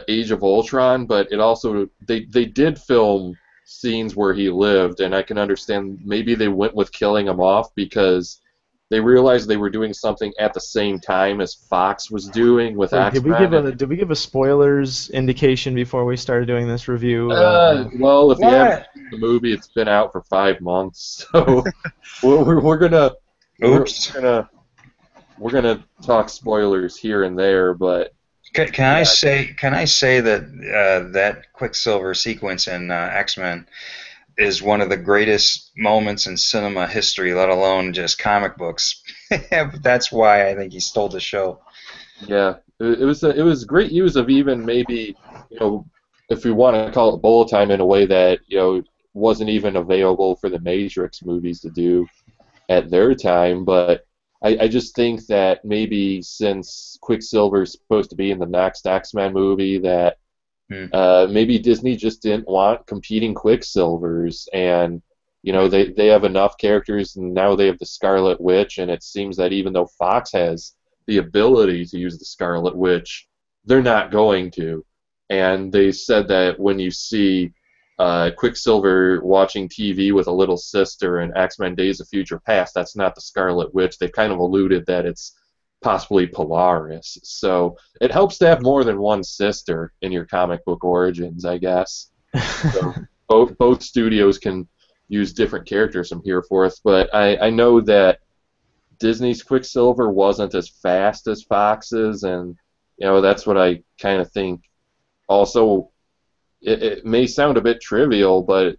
Age of Ultron, but it also they did film scenes where he lived, and I can understand maybe they went with killing him off because they realized they were doing something at the same time as Fox was doing with X-Men. Did we give a spoilers indication before we started doing this review? Well, if you haven't seen the movie, it's been out for 5 months, so we're gonna talk spoilers here and there, but. Can I say that that Quicksilver sequence in X-Men is one of the greatest moments in cinema history, let alone just comic books. That's why I think he stole the show. Yeah, it was great use of even maybe, if we want to call it bullet time in a way that wasn't even available for the Matrix movies to do at their time. But I just think that maybe since Quicksilver is supposed to be in the next X-Men movie, that maybe Disney just didn't want competing Quicksilvers, and they have enough characters, and now they have the Scarlet Witch, and it seems that even though Fox has the ability to use the Scarlet Witch, they're not going to. And they said that when you see Quicksilver watching TV with a little sister in X-Men Days of Future Past, that's not the Scarlet Witch. They've kind of alluded that it's possibly Polaris. So it helps to have more than one sister in your comic book origins, I guess. So both studios can use different characters from here forth. But I know that Disney's Quicksilver wasn't as fast as Fox's, and that's what I kind of think. Also, it may sound a bit trivial, but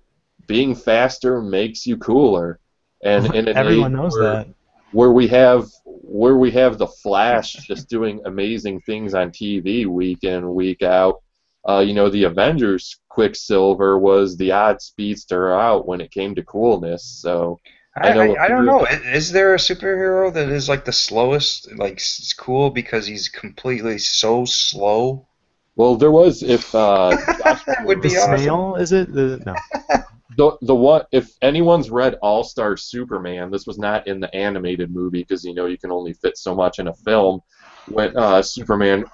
being faster makes you cooler. And in an age Everyone knows that. where we have the Flash just doing amazing things on TV week in, week out, the Avengers Quicksilver was the odd speedster out when it came to coolness. So I know I don't know. Is there a superhero that is like the slowest? Like it's cool because he's completely so slow. Well, there was if That would be The awesome. snail, is it? No. the one, if anyone's read All-Star Superman, this was not in the animated movie because you can only fit so much in a film. When Superman,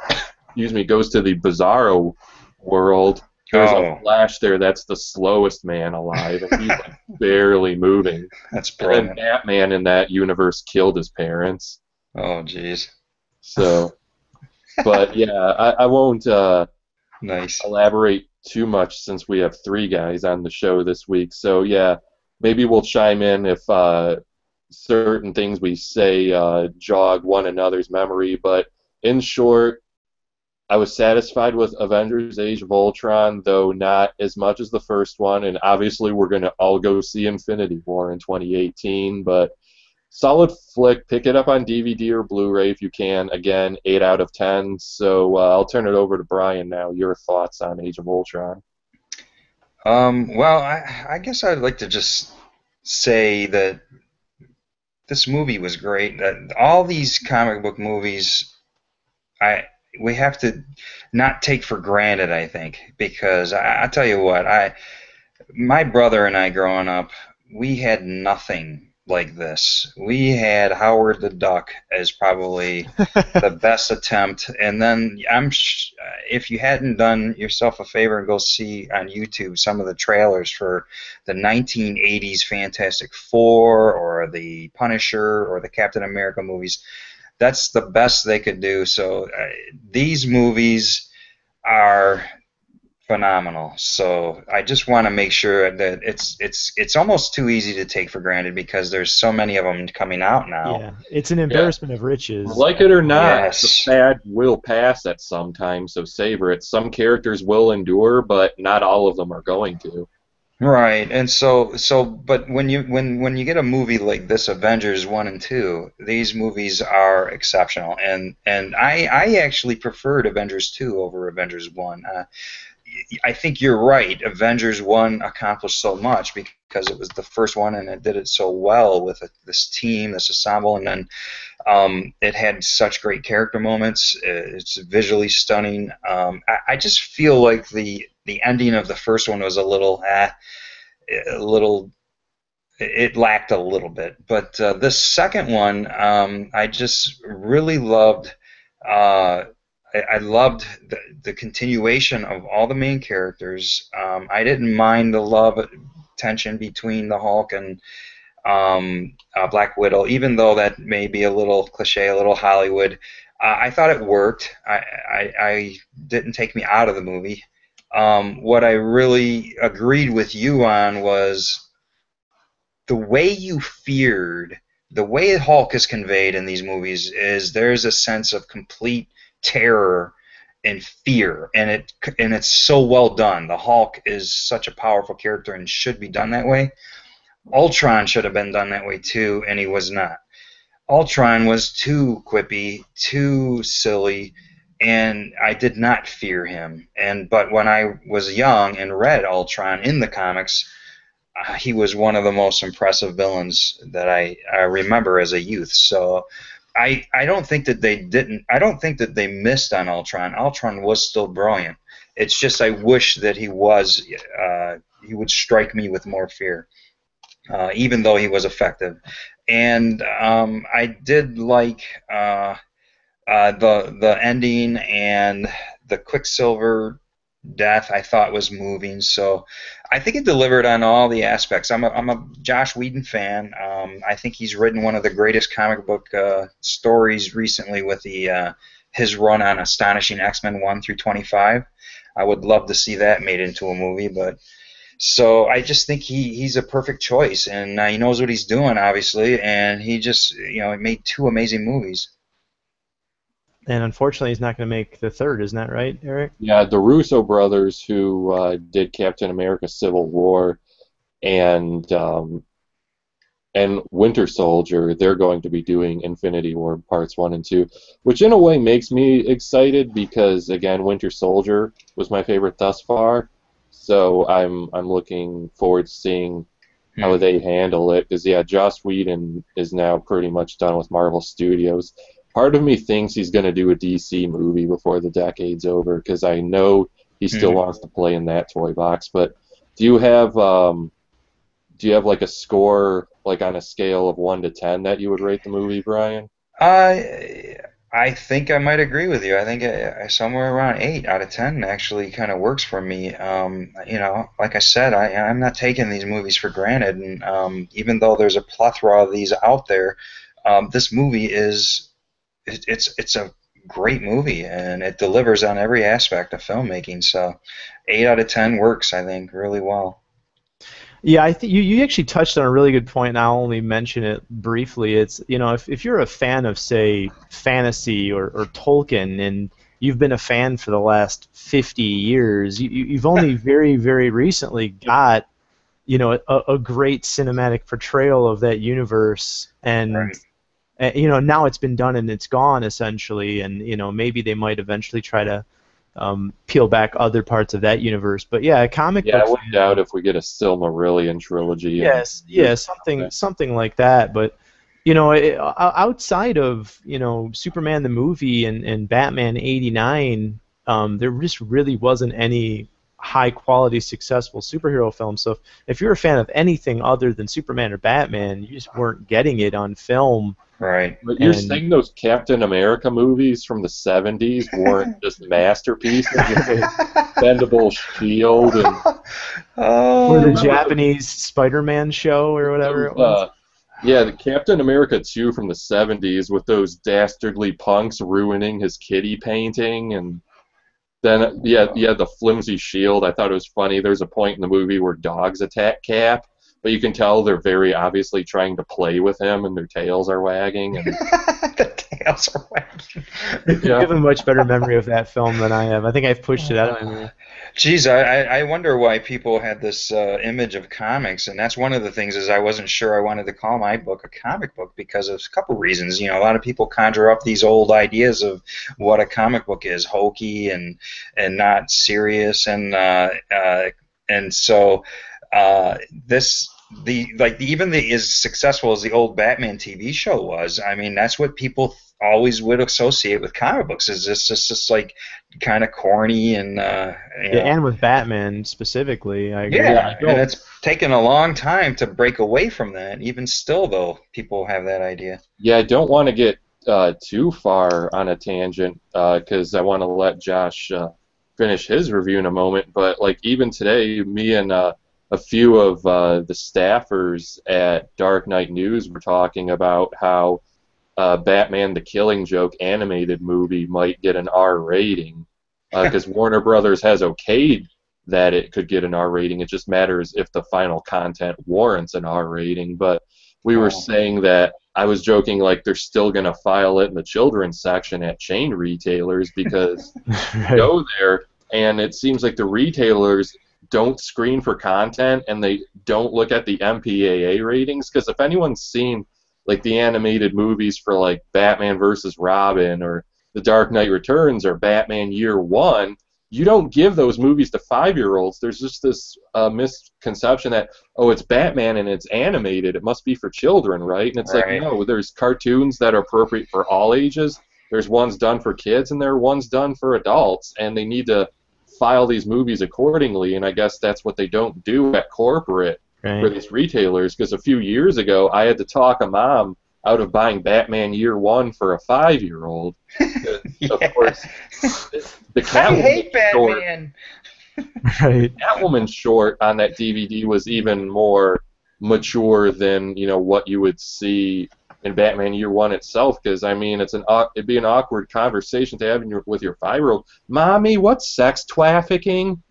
goes to the Bizarro world, there's a Flash there that's the slowest man alive, and he's like barely moving. That's And brilliant. then Batman in that universe killed his parents. Oh, jeez. So, but yeah, I won't Nice. elaborate too much since we have 3 guys on the show this week. So yeah, maybe we'll chime in if certain things we say jog one another's memory. But in short, I was satisfied with Avengers: Age of Ultron, though not as much as the first one. And obviously, we're going to all go see Infinity War in 2018. But solid flick. Pick it up on DVD or Blu-ray if you can. Again, 8 out of 10. So I'll turn it over to Brian now. Your thoughts on Age of Ultron? Well, I guess I'd like to just say that this movie was great. That all these comic book movies, we have to not take for granted, I think, because I tell you what, my brother and I growing up, we had nothing like this. We had Howard the Duck as probably the best attempt, and then if you hadn't done yourself a favor and go see on YouTube some of the trailers for the 1980s Fantastic Four or the Punisher or the Captain America movies, that's the best they could do. So these movies are phenomenal. So I just want to make sure that it's almost too easy to take for granted because there's so many of them coming out now. Yeah, it's an embarrassment of riches. Like it or not, Yes. the fad will pass at some time, so savor it. Some characters will endure, but not all of them are going to. Right, and but when you get a movie like this, Avengers 1 and 2, these movies are exceptional, and I actually preferred Avengers 2 over Avengers 1. I think you're right. Avengers 1 accomplished so much because it was the first one and it did it so well with this team, this ensemble, and then it had such great character moments. It's visually stunning. I just feel like the ending of the first one was a little, it lacked a little bit. But this second one, I just really loved. I loved the continuation of all the main characters. I didn't mind the love tension between the Hulk and Black Widow, even though that may be a little cliche, a little Hollywood. I thought it worked. I didn't take me out of the movie. What I really agreed with you on was the way you feared, the way Hulk is conveyed in these movies is there's a sense of complete terror and fear, and it's so well done. The Hulk is such a powerful character and should be done that way. Ultron should have been done that way too, and he was not. Ultron was too quippy, too silly, and I did not fear him. But when I was young and read Ultron in the comics, he was one of the most impressive villains that I remember as a youth. So I don't think that they didn't. I don't think that they missed on Ultron. Ultron was still brilliant. It's just I wish that he was. He would strike me with more fear, even though he was effective. And I did like the ending and the Quicksilver death. I thought was moving. So I think it delivered on all the aspects. I'm a Josh Whedon fan. I think he's written one of the greatest comic book stories recently with his run on Astonishing X-Men 1 through 25. I would love to see that made into a movie, but So I just think he's a perfect choice, and he knows what he's doing, obviously, and he just made two amazing movies. And unfortunately, he's not going to make the third. Isn't that right, Eric? Yeah, the Russo brothers who did Captain America: Civil War and Winter Soldier, they're going to be doing Infinity War Parts 1 and 2, which in a way makes me excited because, again, Winter Soldier was my favorite thus far, so I'm looking forward to seeing how they handle it, because, yeah, Joss Whedon is now pretty much done with Marvel Studios. Part of me thinks he's going to do a DC movie before the decade's over, because I know he still wants to play in that toy box, but do you have like a score, like on a scale of 1 to 10, that you would rate the movie, Brian? I think I might agree with you. I think somewhere around 8 out of 10 actually kind of works for me. Like I said, I'm not taking these movies for granted, and even though there's a plethora of these out there, this movie it's a great movie, and it delivers on every aspect of filmmaking. So 8 out of 10 works, I think, really well. Yeah, I think you actually touched on a really good point, and I'll only mention it briefly. It's, if you're a fan of, say, fantasy or Tolkien, and you've been a fan for the last 50 years, you've only very, very recently got, a great cinematic portrayal of that universe, and Right. Now it's been done and it's gone essentially, and maybe they might eventually try to peel back other parts of that universe. But yeah, comic Yeah, I books. wouldn't doubt if we get a Silmarillion trilogy. Yes, yeah, something like that. But outside of Superman the movie and Batman '89, there just really wasn't any high quality successful superhero film. So if you're a fan of anything other than Superman or Batman, you just weren't getting it on film. Right. But you're saying those Captain America movies from the 70s weren't just masterpieces? Bendable Shield and Or the Japanese Spider-Man show or whatever it was. Yeah, the Captain America 2 from the 70s with those dastardly punks ruining his kitty painting, and then the flimsy shield. I thought it was funny. There's a point in the movie where dogs attack Cap, but you can tell they're very obviously trying to play with him, and their tails are wagging. And the tails are wagging. You have a much better memory of that film than I have. I think I've pushed it out of my memory. Geez, I wonder why people had this image of comics, and that's one of the things is I wasn't sure I wanted to call my book a comic book because of a couple reasons. A lot of people conjure up these old ideas of what a comic book is, hokey and not serious, and so even as successful as the old Batman TV show was, I mean, that's what people always would associate with comic books. Is this just like kind of corny and and with Batman specifically, I agree. Yeah, and it's taken a long time to break away from that. Even still, though, people have that idea. Yeah, I don't want to get too far on a tangent because I want to let Josh finish his review in a moment. But like even today, me and a few of the staffers at Dark Knight News were talking about how Batman the Killing Joke animated movie might get an R rating because Warner Brothers has okayed that it could get an R rating. It just matters if the final content warrants an R rating. But we were saying that I was joking like they're still going to file it in the children's section at chain retailers because you go there and it seems like the retailers don't screen for content and they don't look at the MPAA ratings, because if anyone's seen like the animated movies for like Batman versus Robin or The Dark Knight Returns or Batman Year One, you don't give those movies to 5-year-olds. There's just this misconception that, oh, it's Batman and it's animated, it must be for children, right? And it's like, no, there's cartoons that are appropriate for all ages. There's ones done for kids and there are ones done for adults, and they need to file these movies accordingly, and I guess that's what they don't do at corporate for these retailers, because a few years ago I had to talk a mom out of buying Batman Year One for a 5-year-old. Of course, the Catwoman I hate Batman. Catwoman short on that DVD was even more mature than what you would see in Batman Year One itself, because I mean it'd be an awkward conversation to have with your 5-year-old. Mommy, what's sex trafficking?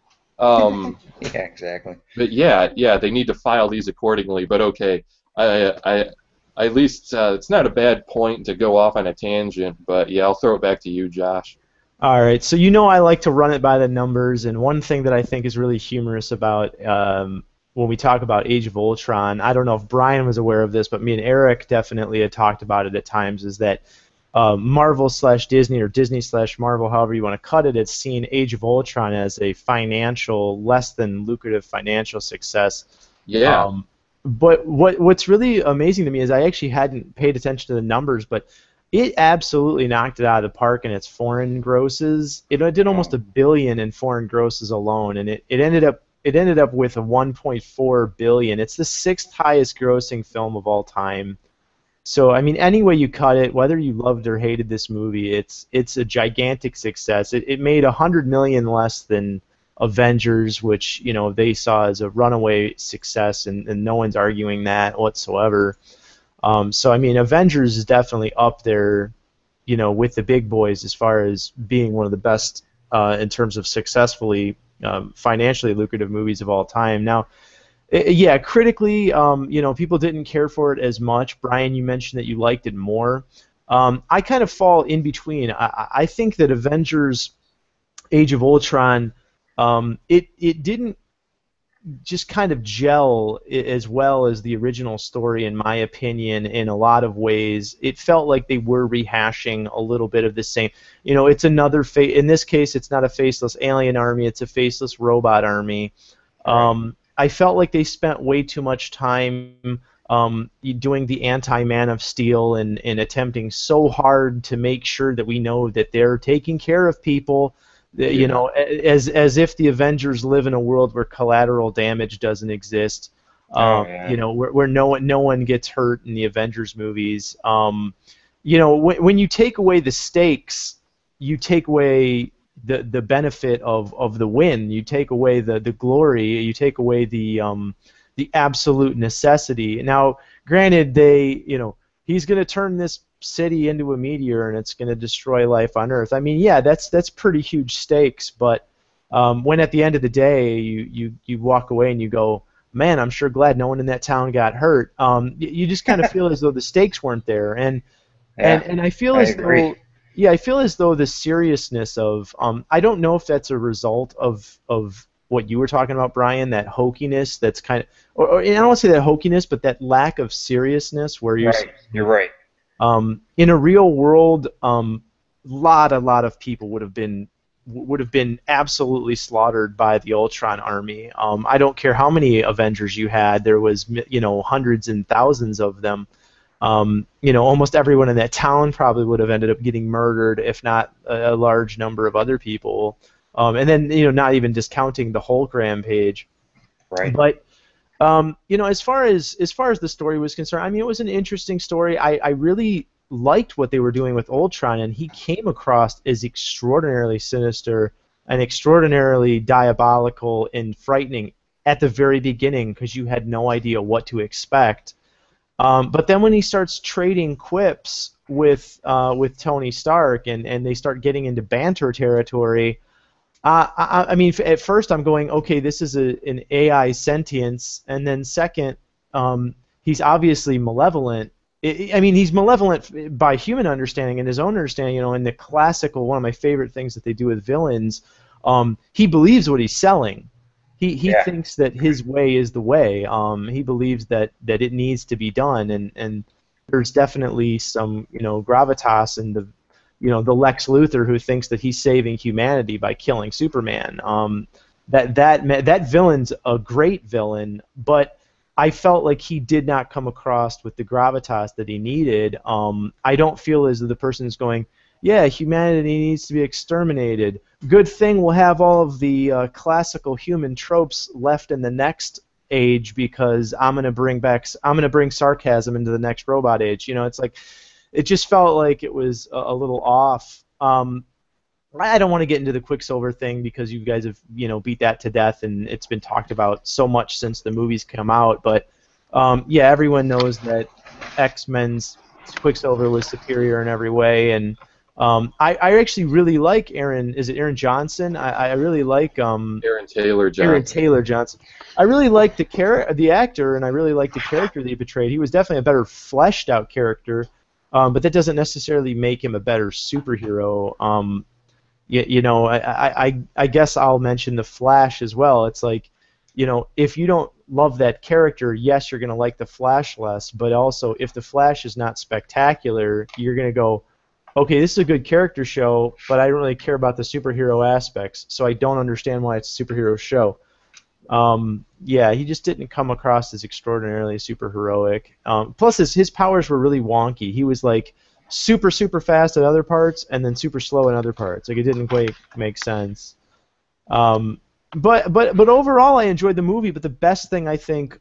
Yeah, exactly. But yeah, they need to file these accordingly. But okay, I at least it's not a bad point to go off on a tangent. But yeah, I'll throw it back to you, Josh. All right, so you know I like to run it by the numbers, and one thing that I think is really humorous about when we talk about Age of Ultron, I don't know if Brian was aware of this, but me and Eric definitely had talked about it at times, is that Marvel slash Disney or Disney slash Marvel, however you want to cut it, it's seen Age of Ultron as a less than lucrative financial success. Yeah. But what's really amazing to me is I actually hadn't paid attention to the numbers, but it absolutely knocked it out of the park in its foreign grosses. It did almost $1 billion in foreign grosses alone, and it ended up with a 1.4 billion. It's the sixth highest grossing film of all time. So I mean, any way you cut it, whether you loved or hated this movie, it's a gigantic success. It made 100 million less than Avengers, which they saw as a runaway success, and no one's arguing that whatsoever. So I mean, Avengers is definitely up there, with the big boys as far as being one of the best in terms of successfully financially lucrative movies of all time. Now, yeah, critically, people didn't care for it as much. Brian, you mentioned that you liked it more. I kind of fall in between. I think that Avengers: Age of Ultron, it didn't just kind of gel as well as the original story, in my opinion. In a lot of ways, it felt like they were rehashing a little bit of the same. It's another in this case, it's not a faceless alien army; it's a faceless robot army. I felt like they spent way too much time doing the anti-Man of Steel and attempting so hard to make sure that we know that they're taking care of people. As if the Avengers live in a world where collateral damage doesn't exist. Where no one gets hurt in the Avengers movies. When you take away the stakes, you take away the benefit of the win. You take away the glory. You take away the absolute necessity. Now, granted, he's going to turn this city into a meteor and it's going to destroy life on Earth. I mean, yeah, that's pretty huge stakes. But when at the end of the day you walk away and you go, man, I'm sure glad no one in that town got hurt. You just kind of feel as though the stakes weren't there, and I feel as though. Yeah, I feel as though the seriousness of I don't know if that's a result of what you were talking about, Brian, that hokiness that's kind of, or I don't want to say that hokiness, but that lack of seriousness where you're right. You're right. In a real world, a lot of people would have been absolutely slaughtered by the Ultron army. I don't care how many Avengers you had, there was hundreds and thousands of them. Almost everyone in that town probably would have ended up getting murdered, if not a large number of other people. And then, not even discounting the Hulk rampage. Right. But, as far as the story was concerned, I mean, it was an interesting story. I really liked what they were doing with Ultron, and he came across as extraordinarily sinister and extraordinarily diabolical and frightening at the very beginning, because you had no idea what to expect. But then when he starts trading quips with Tony Stark and they start getting into banter territory, I mean, at first I'm going, okay, this is an AI sentience, and then second, he's obviously malevolent. I mean, he's malevolent by human understanding and his own understanding. In the classical, one of my favorite things that they do with villains, he believes what he's selling. He thinks that his way is the way. He believes that it needs to be done, and there's definitely some gravitas in the Lex Luthor who thinks that he's saving humanity by killing Superman. That villain's a great villain, but I felt like he did not come across with the gravitas that he needed. I don't feel as though the person is going, yeah, humanity needs to be exterminated. Good thing we'll have all of the classical human tropes left in the next age because I'm gonna bring sarcasm into the next robot age. It's like, it just felt like it was a little off. I don't want to get into the Quicksilver thing because you guys have beat that to death and it's been talked about so much since the movies come out. But yeah, everyone knows that X-Men's Quicksilver was superior in every way, and I actually really like Aaron. Is it Aaron Johnson? I really like Aaron Taylor Aaron Johnson. Taylor Johnson. I really like the actor, and I really like the character that he portrayed. He was definitely a better fleshed out character, but that doesn't necessarily make him a better superhero. I guess I'll mention the Flash as well. It's like, if you don't love that character, yes, you're gonna like the Flash less. But also, if the Flash is not spectacular, you're gonna go, okay, this is a good character show, but I don't really care about the superhero aspects, so I don't understand why it's a superhero show. Yeah, he just didn't come across as extraordinarily super heroic. Plus, his powers were really wonky. He was like super, super fast at other parts, and then super slow in other parts. Like, it didn't quite make sense. But overall, I enjoyed the movie. But the best thing I think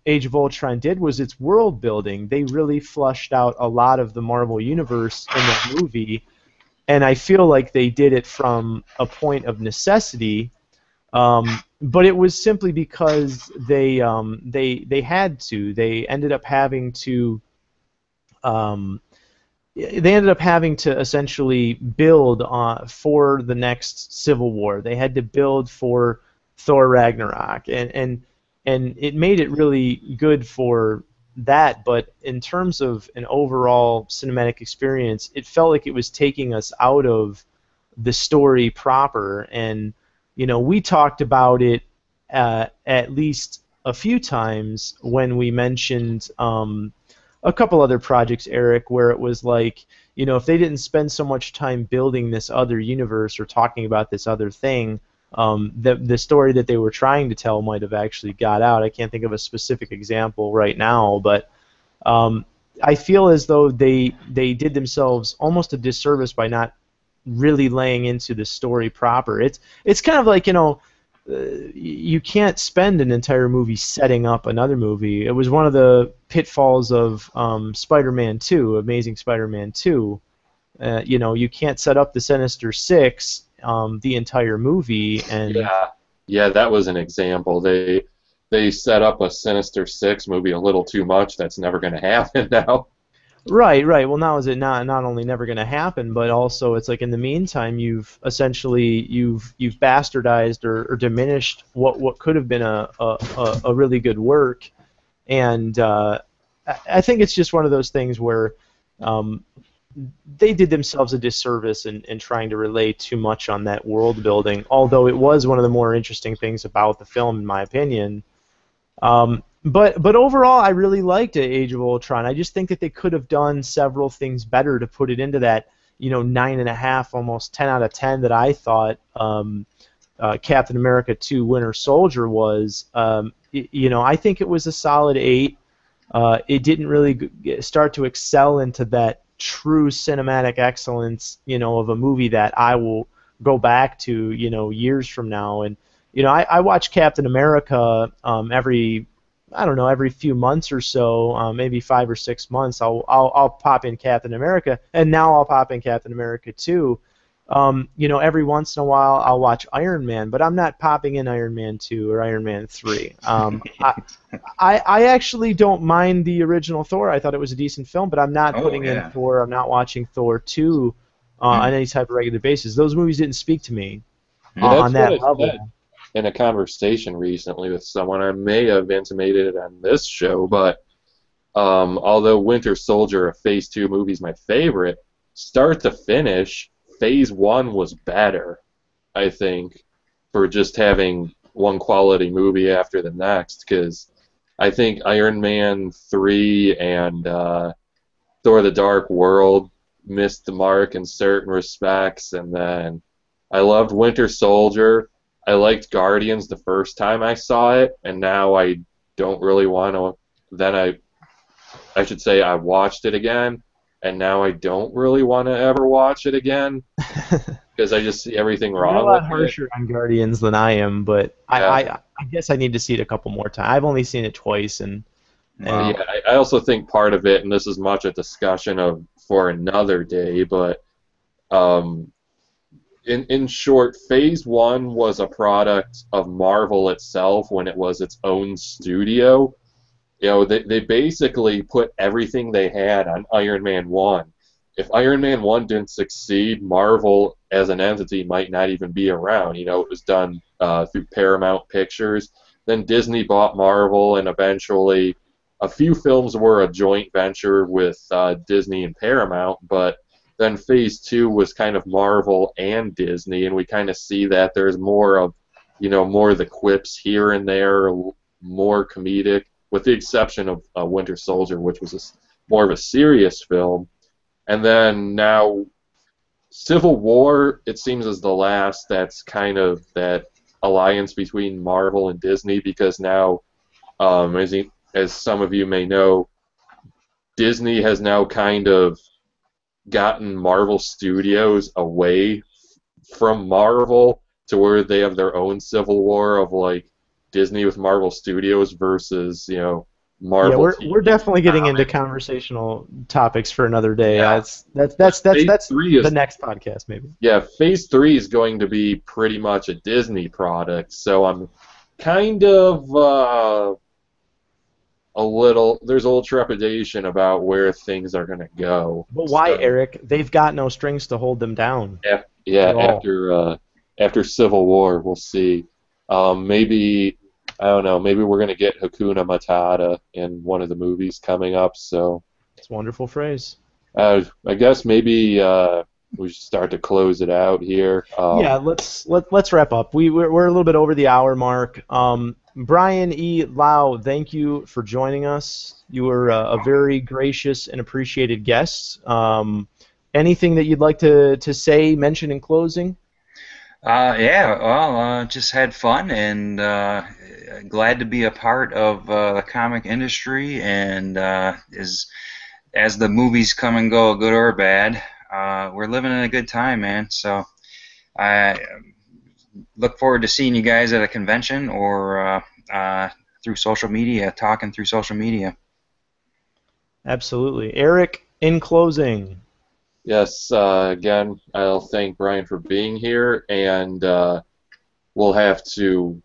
Age of Ultron did was its world building. They really flushed out a lot of the Marvel universe in that movie, and I feel like they did it from a point of necessity. But it was simply because they had to. They ended up having to. They ended up having to essentially build for the next Civil War. They had to build for Thor Ragnarok, and it made it really good for that. But in terms of an overall cinematic experience, it felt like it was taking us out of the story proper. And we talked about it at least a few times when we mentioned a couple other projects, Eric, where it was like, if they didn't spend so much time building this other universe or talking about this other thing, the story that they were trying to tell might have actually got out. I can't think of a specific example right now, but I feel as though they did themselves almost a disservice by not really laying into the story proper. It's kind of like, you can't spend an entire movie setting up another movie. It was one of the pitfalls of Spider-Man 2, Amazing Spider-Man 2. You can't set up the Sinister Six the entire movie. And yeah, that was an example. They set up a Sinister Six movie a little too much. That's never going to happen now. Right. Well, now is it not only never going to happen, but also it's like in the meantime you've bastardized or diminished what could have been a really good work, and I think it's just one of those things where they did themselves a disservice in trying to relay too much on that world building. Although it was one of the more interesting things about the film, in my opinion. But overall, I really liked Age of Ultron. I just think that they could have done several things better to put it into that 9.5, almost 10 out of 10 that I thought Captain America 2: Winter Soldier was. I think it was a solid 8. It didn't really start to excel into that true cinematic excellence, of a movie that I will go back to, years from now. And I watch Captain America every few months or so, maybe 5 or 6 months. I'll pop in Captain America, and now I'll pop in Captain America 2. Every once in a while I'll watch Iron Man, but I'm not popping in Iron Man 2 or Iron Man 3. I actually don't mind the original Thor. I thought it was a decent film, but I'm not putting in Thor. I'm not watching Thor 2 on any type of regular basis. Those movies didn't speak to me on that level. In a conversation recently with someone, I may have intimated it on this show, but although Winter Soldier, a Phase 2 movie, is my favorite, start to finish, Phase 1 was better, I think, for just having one quality movie after the next, because I think Iron Man 3 and Thor: The Dark World missed the mark in certain respects, and then I loved Winter Soldier. I liked Guardians the first time I saw it, and now I don't really want to. Then I should say I watched it again, and now I don't really want to ever watch it again because I just see everything wrong with it. You're a lot harsher on Guardians than I am, but I guess I need to see it a couple more times. I've only seen it twice, and yeah, I also think part of it, and this is much a discussion of for another day, but in short, Phase 1 was a product of Marvel itself when it was its own studio. They basically put everything they had on Iron Man 1. if Iron Man 1 didn't succeed, Marvel as an entity might not even be around. You know, it was done through Paramount Pictures. Then Disney bought Marvel, and eventually a few films were a joint venture with Disney and Paramount, but then Phase 2 was kind of Marvel and Disney, and we kind of see that there's more of, you know, more of the quips here and there, more comedic, with the exception of Winter Soldier, which was more of a serious film. And then now Civil War, it seems, is the last that's kind of that alliance between Marvel and Disney, because now, as some of you may know, Disney has now kind of gotten Marvel Studios away from Marvel to where they have their own Civil War of like Disney with Marvel Studios versus, you know, Marvel. Yeah, we're definitely getting into conversational topics for another day. Yeah. That's the next podcast maybe. Yeah, Phase 3 is going to be pretty much a Disney product, so I'm kind of there's a little trepidation about where things are going to go. But why, Eric? They've got no strings to hold them down. After Civil War, we'll see. Maybe, I don't know, maybe we're going to get Hakuna Matata in one of the movies coming up, so... It's a wonderful phrase. I guess maybe we should start to close it out here. Yeah, let's wrap up. We're a little bit over the hour mark. Brian E. Lau, thank you for joining us. You were a very gracious and appreciated guest. Anything that you'd like to say, mention in closing? Just had fun and glad to be a part of the comic industry, and as the movies come and go, good or bad, we're living in a good time, man. So I look forward to seeing you guys at a convention or through social media, talking through social media. Absolutely. Eric, in closing. Yes, again, I'll thank Brian for being here, and we'll have to,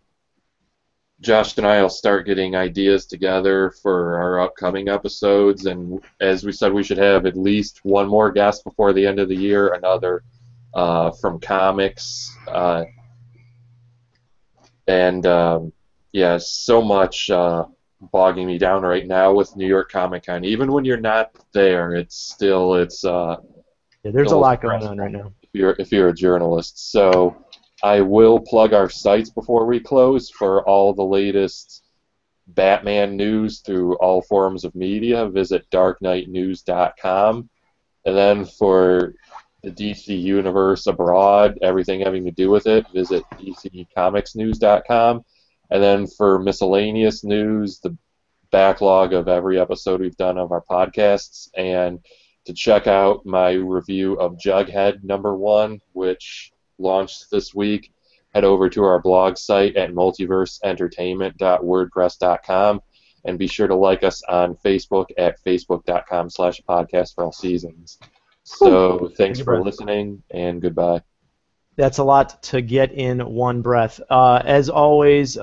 Josh and I will start getting ideas together for our upcoming episodes, and as we said, we should have at least one more guest before the end of the year, another from comics, yeah, so much bogging me down right now with New York Comic Con. Even when you're not there, there's a lot going on right now. If you're a journalist, so I will plug our sites before we close for all the latest Batman news through all forms of media. Visit darkknightnews.com, and then for the DC Universe abroad, everything having to do with it, visit dccomicsnews.com, and then for miscellaneous news, the backlog of every episode we've done of our podcasts, and to check out my review of Jughead #1, which launched this week, head over to our blog site at multiverseentertainment.wordpress.com, and be sure to like us on Facebook at facebook.com/podcastforallseasons. So thanks for listening, and goodbye. That's a lot to get in one breath. As always,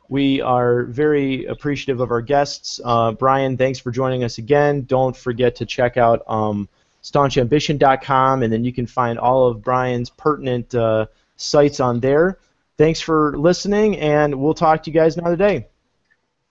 we are very appreciative of our guests. Brian, thanks for joining us again. Don't forget to check out StaunchAmbition.com, and then you can find all of Brian's pertinent sites on there. Thanks for listening, and we'll talk to you guys another day.